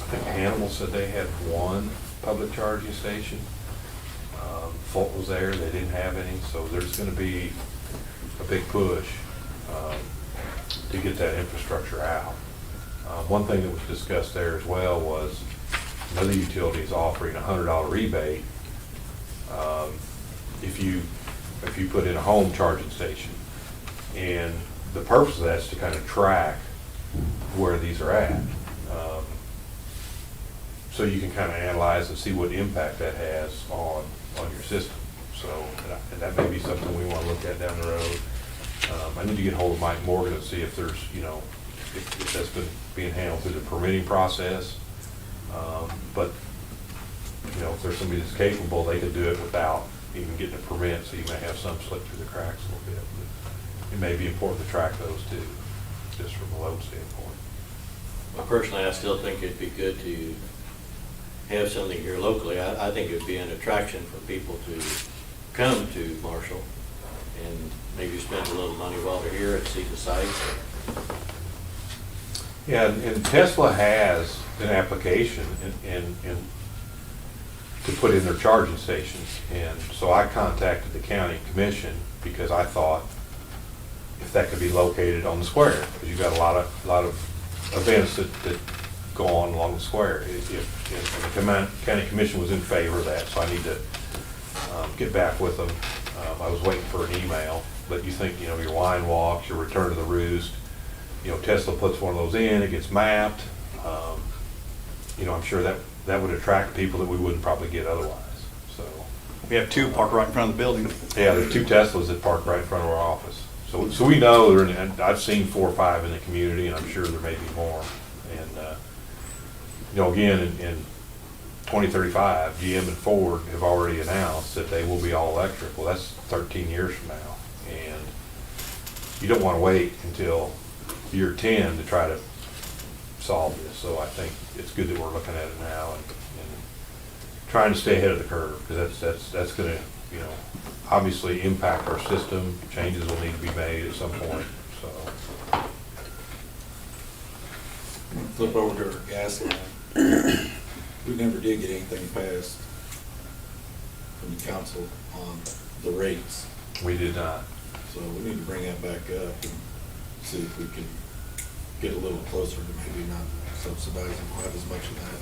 think Hannibal said they had 1 public charging station. Fulton was there, they didn't have any. So there's going to be a big push to get that infrastructure out. One thing that was discussed there as well was another utility is offering a $100 rebate if you put in a home charging station. And the purpose of that is to kind of track where these are at. So you can kind of analyze and see what impact that has on your system. So, and that may be something we want to look at down the road. I need to get hold of Mike Morgan and see if there's, if that's been being handled through the permitting process. But, if there's somebody that's capable, they could do it without even getting a permit, so you may have some slip through the cracks a little bit. But it may be important to track those too, just from a load standpoint. well, personally, I still think it'd be good to have something here locally. I think it'd be an attraction for people to come to Marshall and maybe spend a little money while they're here and see the sites. Yeah, and Tesla has an application in to put in their charging stations. And so I contacted the county commission because I thought if that could be located on the square, because you've got a lot of events that go on along the square. If the county commission was in favor of that, so I need to get back with them. I was waiting for an email, but you think, your wine walks, your return to the roost, Tesla puts one of those in, it gets mapped. I'm sure that would attract people that we wouldn't probably get otherwise. So We have 2 parked right in front of the building. yeah, there's 2 Teslas that park right in front of our office. So we know and I've seen 4 or 5 in the community, and I'm sure there may be more. And again, in 2035, GM and Ford have already announced that they will be all electric. Well, that's 13 years from now, and you don't want to wait until year 10 to try to solve this. So I think it's good that we're looking at it now and trying to stay ahead of the curve, because that's going to, obviously impact our system. Changes will need to be made at some point. So Flip over to our gas line. We never did get anything passed from the council on the rates, we did not. so we need to bring that back up and see if we can get a little closer to maybe not subsidizing quite as much of that.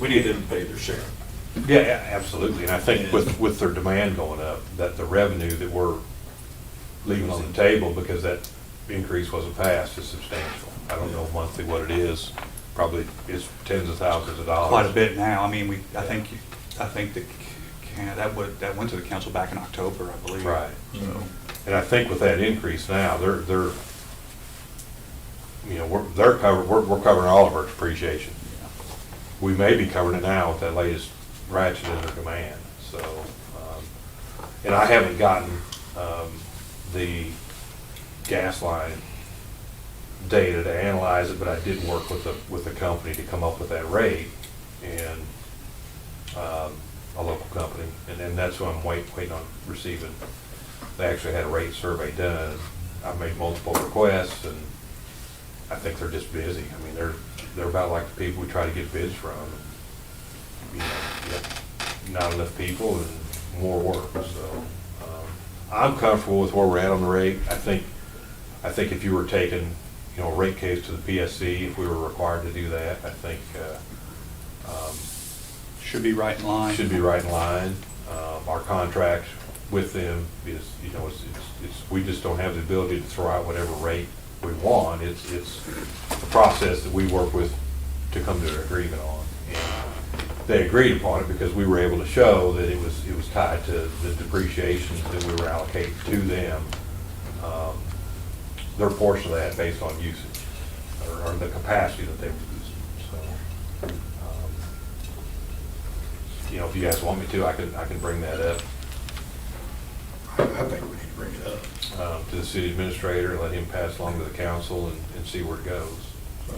We need them to pay their share. Yeah, absolutely. And I think with their demand going up, that the revenue that we're leaving on the table because that increase wasn't passed is substantial. I don't know monthly what it is. Probably it's tens of thousands of dollars. Quite a bit now. I mean, I think that went to the council back in October, I believe. Right. So, And I think with that increase now, they're covered. We're covering all of our depreciation. we may be covering it now with that latest ratchet in their command, so. And I haven't gotten the gas line data to analyze it, but I did work with the company to come up with that rate, and a local company, and then that's who I'm waiting on receiving. They actually had a rate survey done. I've made multiple requests, and I think they're just busy. I mean, they're about like the people we try to get bids from. You know, not enough people and more work, so. I'm comfortable with where we're at on the rate. I think if you were taking, you know, a rate case to the PSC, if we were required to do that, I think, Should be right in line. should be right in line. Our contract with them is, you know, we just don't have the ability to throw out whatever rate we want. It's a process that we work with to come to an agreement on. And they agreed upon it because we were able to show that it was tied to the depreciation that we were allocating to them, their portion of that based on usage, or the capacity that they were using. So, you know, if you guys want me to, I can bring that up I think we need to bring it up. to the city administrator, let him pass along to the council and see where it goes. So,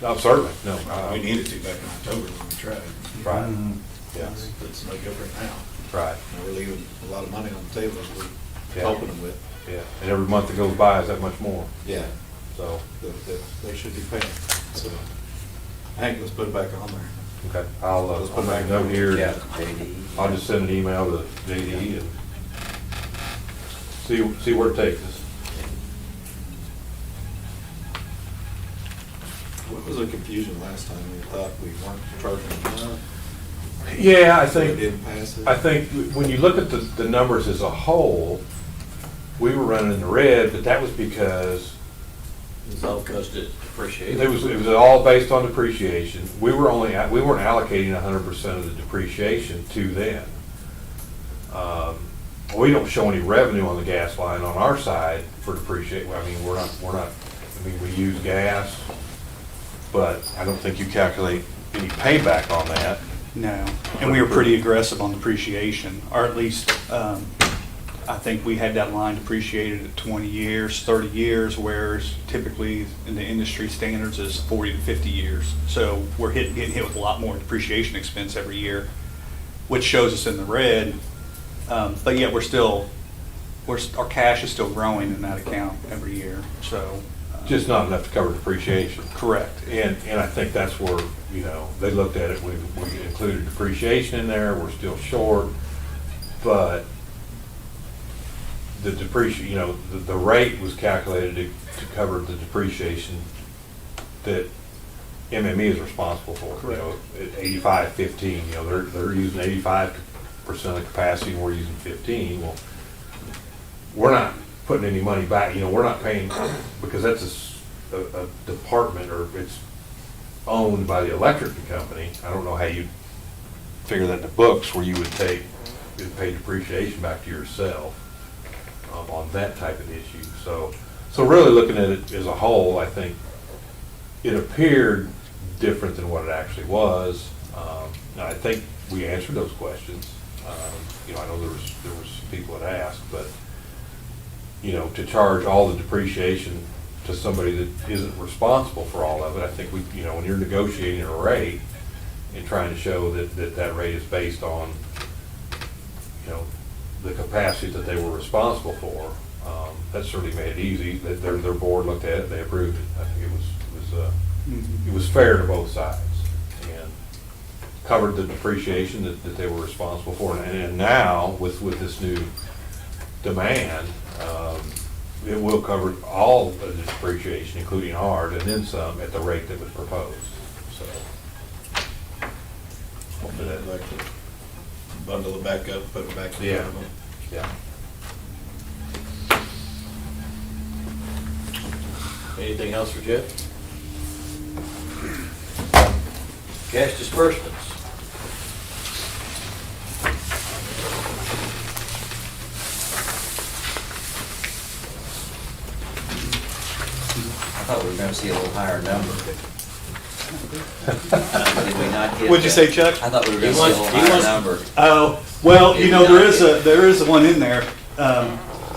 no, certainly, no. We needed to back in October when we tried. Right, yeah, It's no different now. right, And we're leaving a lot of money on the table that we're Yeah. helping them with. yeah. And every month that goes by is that much more, Yeah. so, That they should be paying. So, Hank, let's put it back on there. okay. I'll make a note here. Yeah, JD. I'll just send an email to JD and see where it takes us. What was the confusion last time? We thought we weren't charging enough. Yeah, I So we think, didn't pass it. I think when you look at the numbers as a whole, we were running in the red, but that was because It's all costed depreciation. it was all based on depreciation. We weren't allocating 100% of the depreciation to them. We don't show any revenue on the gas line on our side for depreciation. I mean, we're not, I mean, we use gas, but I don't think you calculate any payback on that. No, and we were pretty aggressive on depreciation, or at least, I think we had that line depreciated at 20 years, 30 years, whereas typically in the industry standards is 40 to 50 years. So we're getting hit with a lot more depreciation expense every year, which shows us in the red. But yet our cash is still growing in that account every year, so. Just not enough to cover depreciation. Correct. And I think that's where, you know, they looked at it, we included depreciation in there, we're still short, but the depreciation, you know, the rate was calculated to cover the depreciation that MME is responsible for. Correct. You know, at 85-15, you know, they're using 85% of the capacity and we're using 15. Well, we're not putting any money back, you know, we're not paying, because that's a department, or it's owned by the electric company. I don't know how you figure that in the books where you would pay depreciation back to yourself on that type of issue. So really looking at it as a whole, I think it appeared different than what it actually was. And I think we answered those questions. You know, I know there was people that asked, but you know, to charge all the depreciation to somebody that isn't responsible for all of it, I think we, you know, when you're negotiating a rate and trying to show that rate is based on, you know, the capacity that they were responsible for, that certainly made it easy. That their board looked at it, they approved it. I think it was fair to both sides and covered the depreciation that they were responsible for. And now with this new demand, it will cover all of the depreciation, including ours, and then some at the rate that was proposed. So, hopefully that, Like to bundle it back up, put it back in Yeah. front of them. yeah. Anything else for Jeff? Cash disbursements. I thought we were gonna see a little higher number. Did we not get? What'd you say, Chuck? I thought we were gonna He see a wants- little he higher wants- number. Oh, well, Did you we know, not get- there is one in there.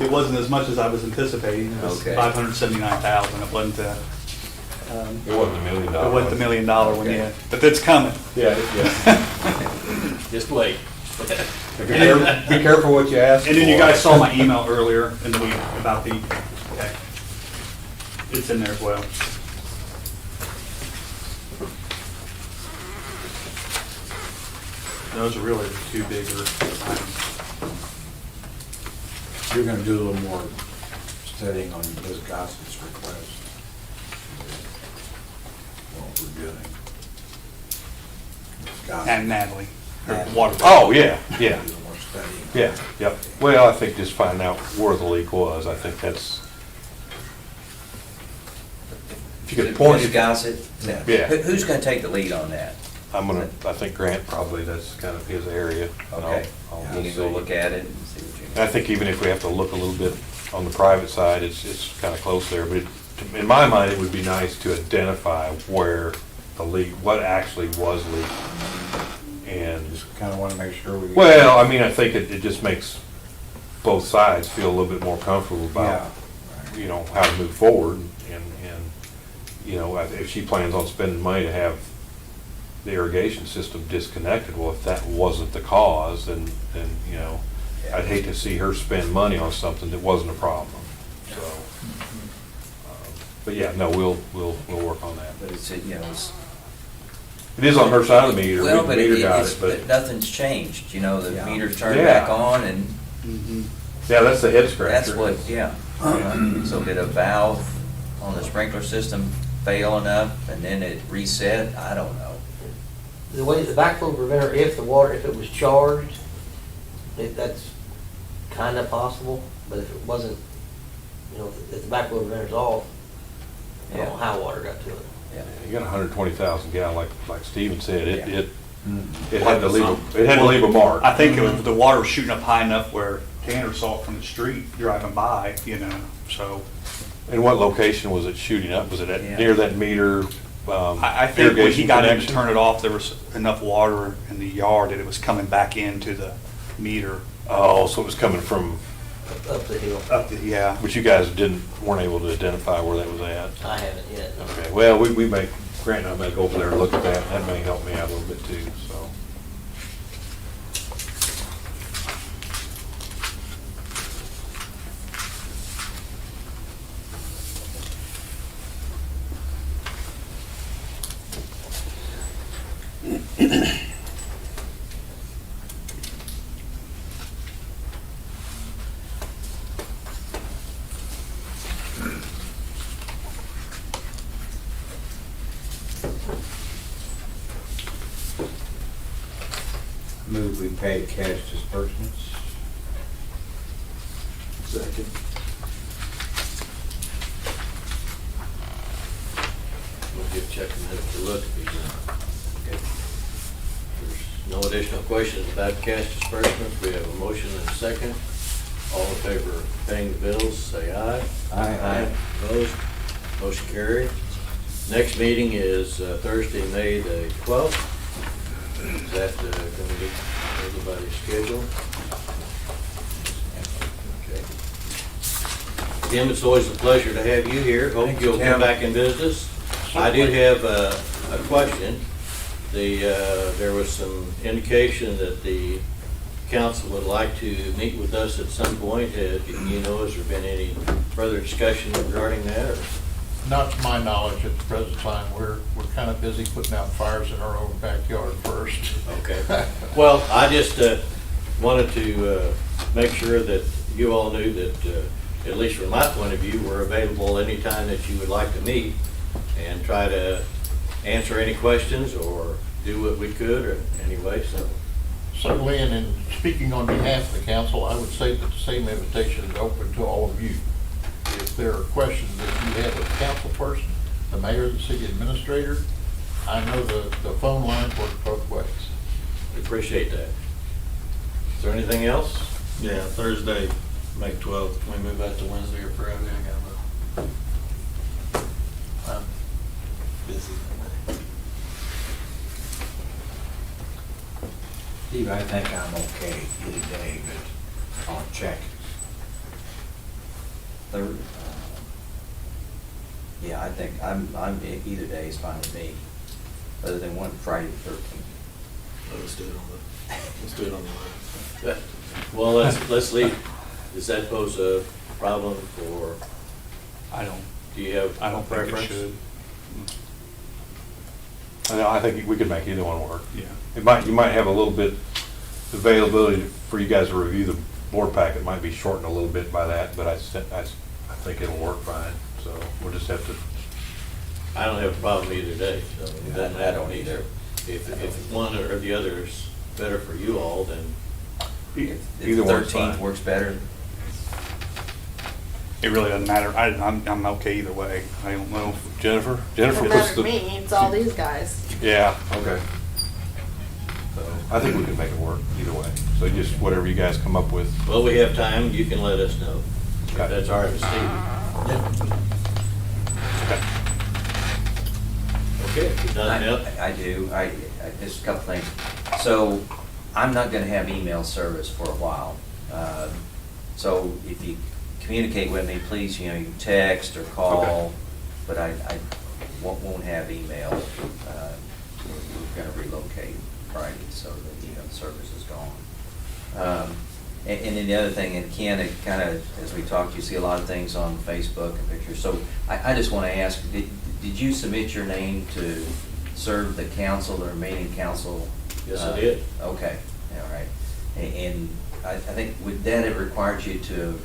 It wasn't as much as I was anticipating. It was Okay. 579,000. It wasn't, It wasn't $1 million. it wasn't the $1 million one Okay. yet, but it's coming. Yeah, Just wait. Be careful what you ask for. And then you guys saw my email earlier in the week about the, okay. It's in there as well. Those are really the two bigger items. You're gonna do a little more studying on Ms. Gossett's request. What we're doing. Ms. Gossett. And Natalie, her Natalie. water. Oh, yeah, yeah, Do a little more studying. yeah, yep. Well, I think just finding out where the leak was, I think that's, if you could point, Ms. Gossett? Yeah. Who's gonna take the lead on that? I think Grant probably, that's kind of his area. And Okay, we'll you can go see. look at it and see what you. And I think even if we have to look a little bit on the private side, it's kind of close there, but in my mind, it would be nice to identify where the leak, what actually was leaking. And, Just kinda wanna make sure we. well, I mean, I think it just makes both sides feel a little bit more comfortable about, Yeah. you know, how to move forward. And, you know, if she plans on spending money to have the irrigation system disconnected, well, if that wasn't the cause, then, you know, I'd hate to see her spend money on something that wasn't a problem, so. But yeah, no, we'll work on that. But it's, you know, it's. It is on her side of the meter, Well, the but meter got it's, it, but nothing's changed, you know, the Yeah. meter's turned Yeah. back on and yeah, that's the head scratcher. that's what, yeah. So did a valve on the sprinkler system fail enough and then it reset? I don't know. The way, the backflow preventer, if it was charged, that's kind of possible, but if it wasn't, you know, if the backflow preventer's off, I don't know how water got to it. Yeah. You got 120,000 gallon, like Steven said, Yeah. it had to leave a mark. I think the water was shooting up high enough where Tanner saw it from the street driving by, you know, so. And what location was it shooting up? Was it Yeah. near that meter? I think when he irrigation got in to connection? turn it off, there was enough water in the yard that it was coming back into the meter. Oh, so it was coming from, Up the hill. Up the, yeah. but you guys weren't able to identify where that was at? I haven't yet, no. Okay, well, we may, Grant and I may go over there and look at that, that may help me out a little bit too, so. Move we pay cash disbursements. Second. We'll give Chuck a minute to look if he's, okay. There's no additional questions about cash disbursements. We have a motion and a second. All in favor of paying the bills, say aye. Aye. Opposed? Motion carried. Next meeting is Thursday, May the 12th. Is that going to be everybody's schedule? Okay. Tim, it's always a pleasure to have you here. Hope Thank you, you'll Tim. come back and visit us. I do have a question. There was some indication that the council would like to meet with us at some point. You know, has there been any further discussion regarding that? Or? Not to my knowledge at the present time. We're kind of busy putting out fires in our own backyard first. Okay. Well, I just wanted to make sure that you all knew that, at least from my point of view, we're available anytime that you would like to meet and try to answer any questions or do what we could or anyway, so. Certainly, and in speaking on behalf of the council, I would say that the same invitation is open to all of you. If there are questions that you have with the council person, the mayor, the city administrator, I know the phone lines work both ways. We appreciate that. Is there anything else? Yeah, Thursday, May 12th. Can we move that to Wednesday or Friday? I got a busy. Steve, I think I'm okay either day, but I'll check. Yeah, I think either day is fine with me, other than one Friday the 13th. Let's do it on the list. Well, let's leave. Does that pose a problem for, I don't, do you have I don't think it preference? should. I think we could make either one work. Yeah. You might have a little bit availability for you guys to review the board packet, might be shortened a little bit by that, but I think it'll work fine, so we'll just have to. I don't have a problem either day, so it doesn't I matter don't to me. either. If one or the other is better for you all, then If the Either one's 13th fine. works better, It really doesn't matter. I'm okay either way. I don't know. Jennifer? Doesn't what's matter to the? me, it's all these guys. Yeah, okay. So I think we can make it work either way. So just whatever you guys come up with. well, we have time, you can let us know. If Okay. that's all right with Steve. Okay. Okay, if nothing else, I do, just a couple things. So, I'm not gonna have email service for a while. So if you communicate with me, please, you can text or call, Okay. but I won't have email. We're gonna relocate Friday, so the email service is gone. And then the other thing, and Ken, it kind of, as we talked, you see a lot of things on Facebook and pictures, so I just want to ask, did you submit your name to serve the council, the remaining council? yes, I did. Okay, all right. And I think with that, it requires you to,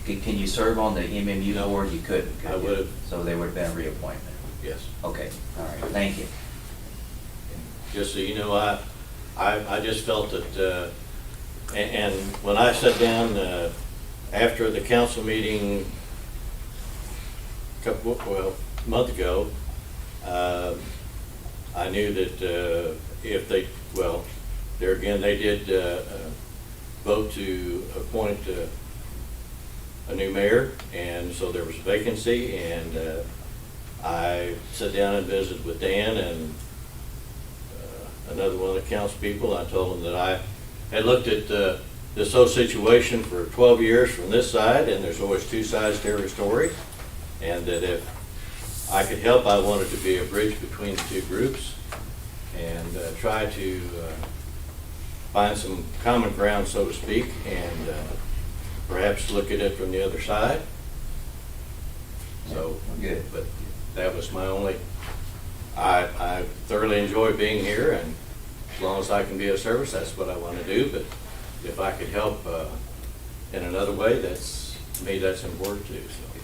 can you serve on the MMU board? You couldn't, could I you? would've. So they would have been a reappointment? Yes. Okay, all right, thank you. Just so you know, I just felt that, and when I sat down after the council meeting a month ago, I knew that if they, well, there again, they did vote to appoint a new mayor, and so there was a vacancy, and I sat down and visited with Dan and another one of the council people. I told them that I had looked at this whole situation for 12 years from this side, and there's always two sides to every story, and that if I could help, I wanted to be a bridge between the two groups and try to find some common ground, so to speak, and perhaps look at it from the other side. So, Good. but that was my only, I thoroughly enjoy being here, and as long as I can be of service, that's what I want to do. But if I could help in another way, to me, that's important too. So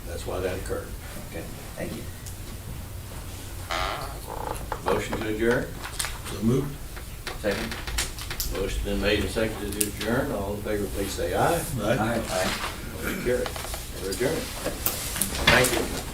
that's why that occurred. Okay, thank you. Motion to adjourn. So moved. Second? Motion been made and seconded to adjourn. All in favor, please say aye. Right? Aye. Motion carried. We're adjourned. Thank you.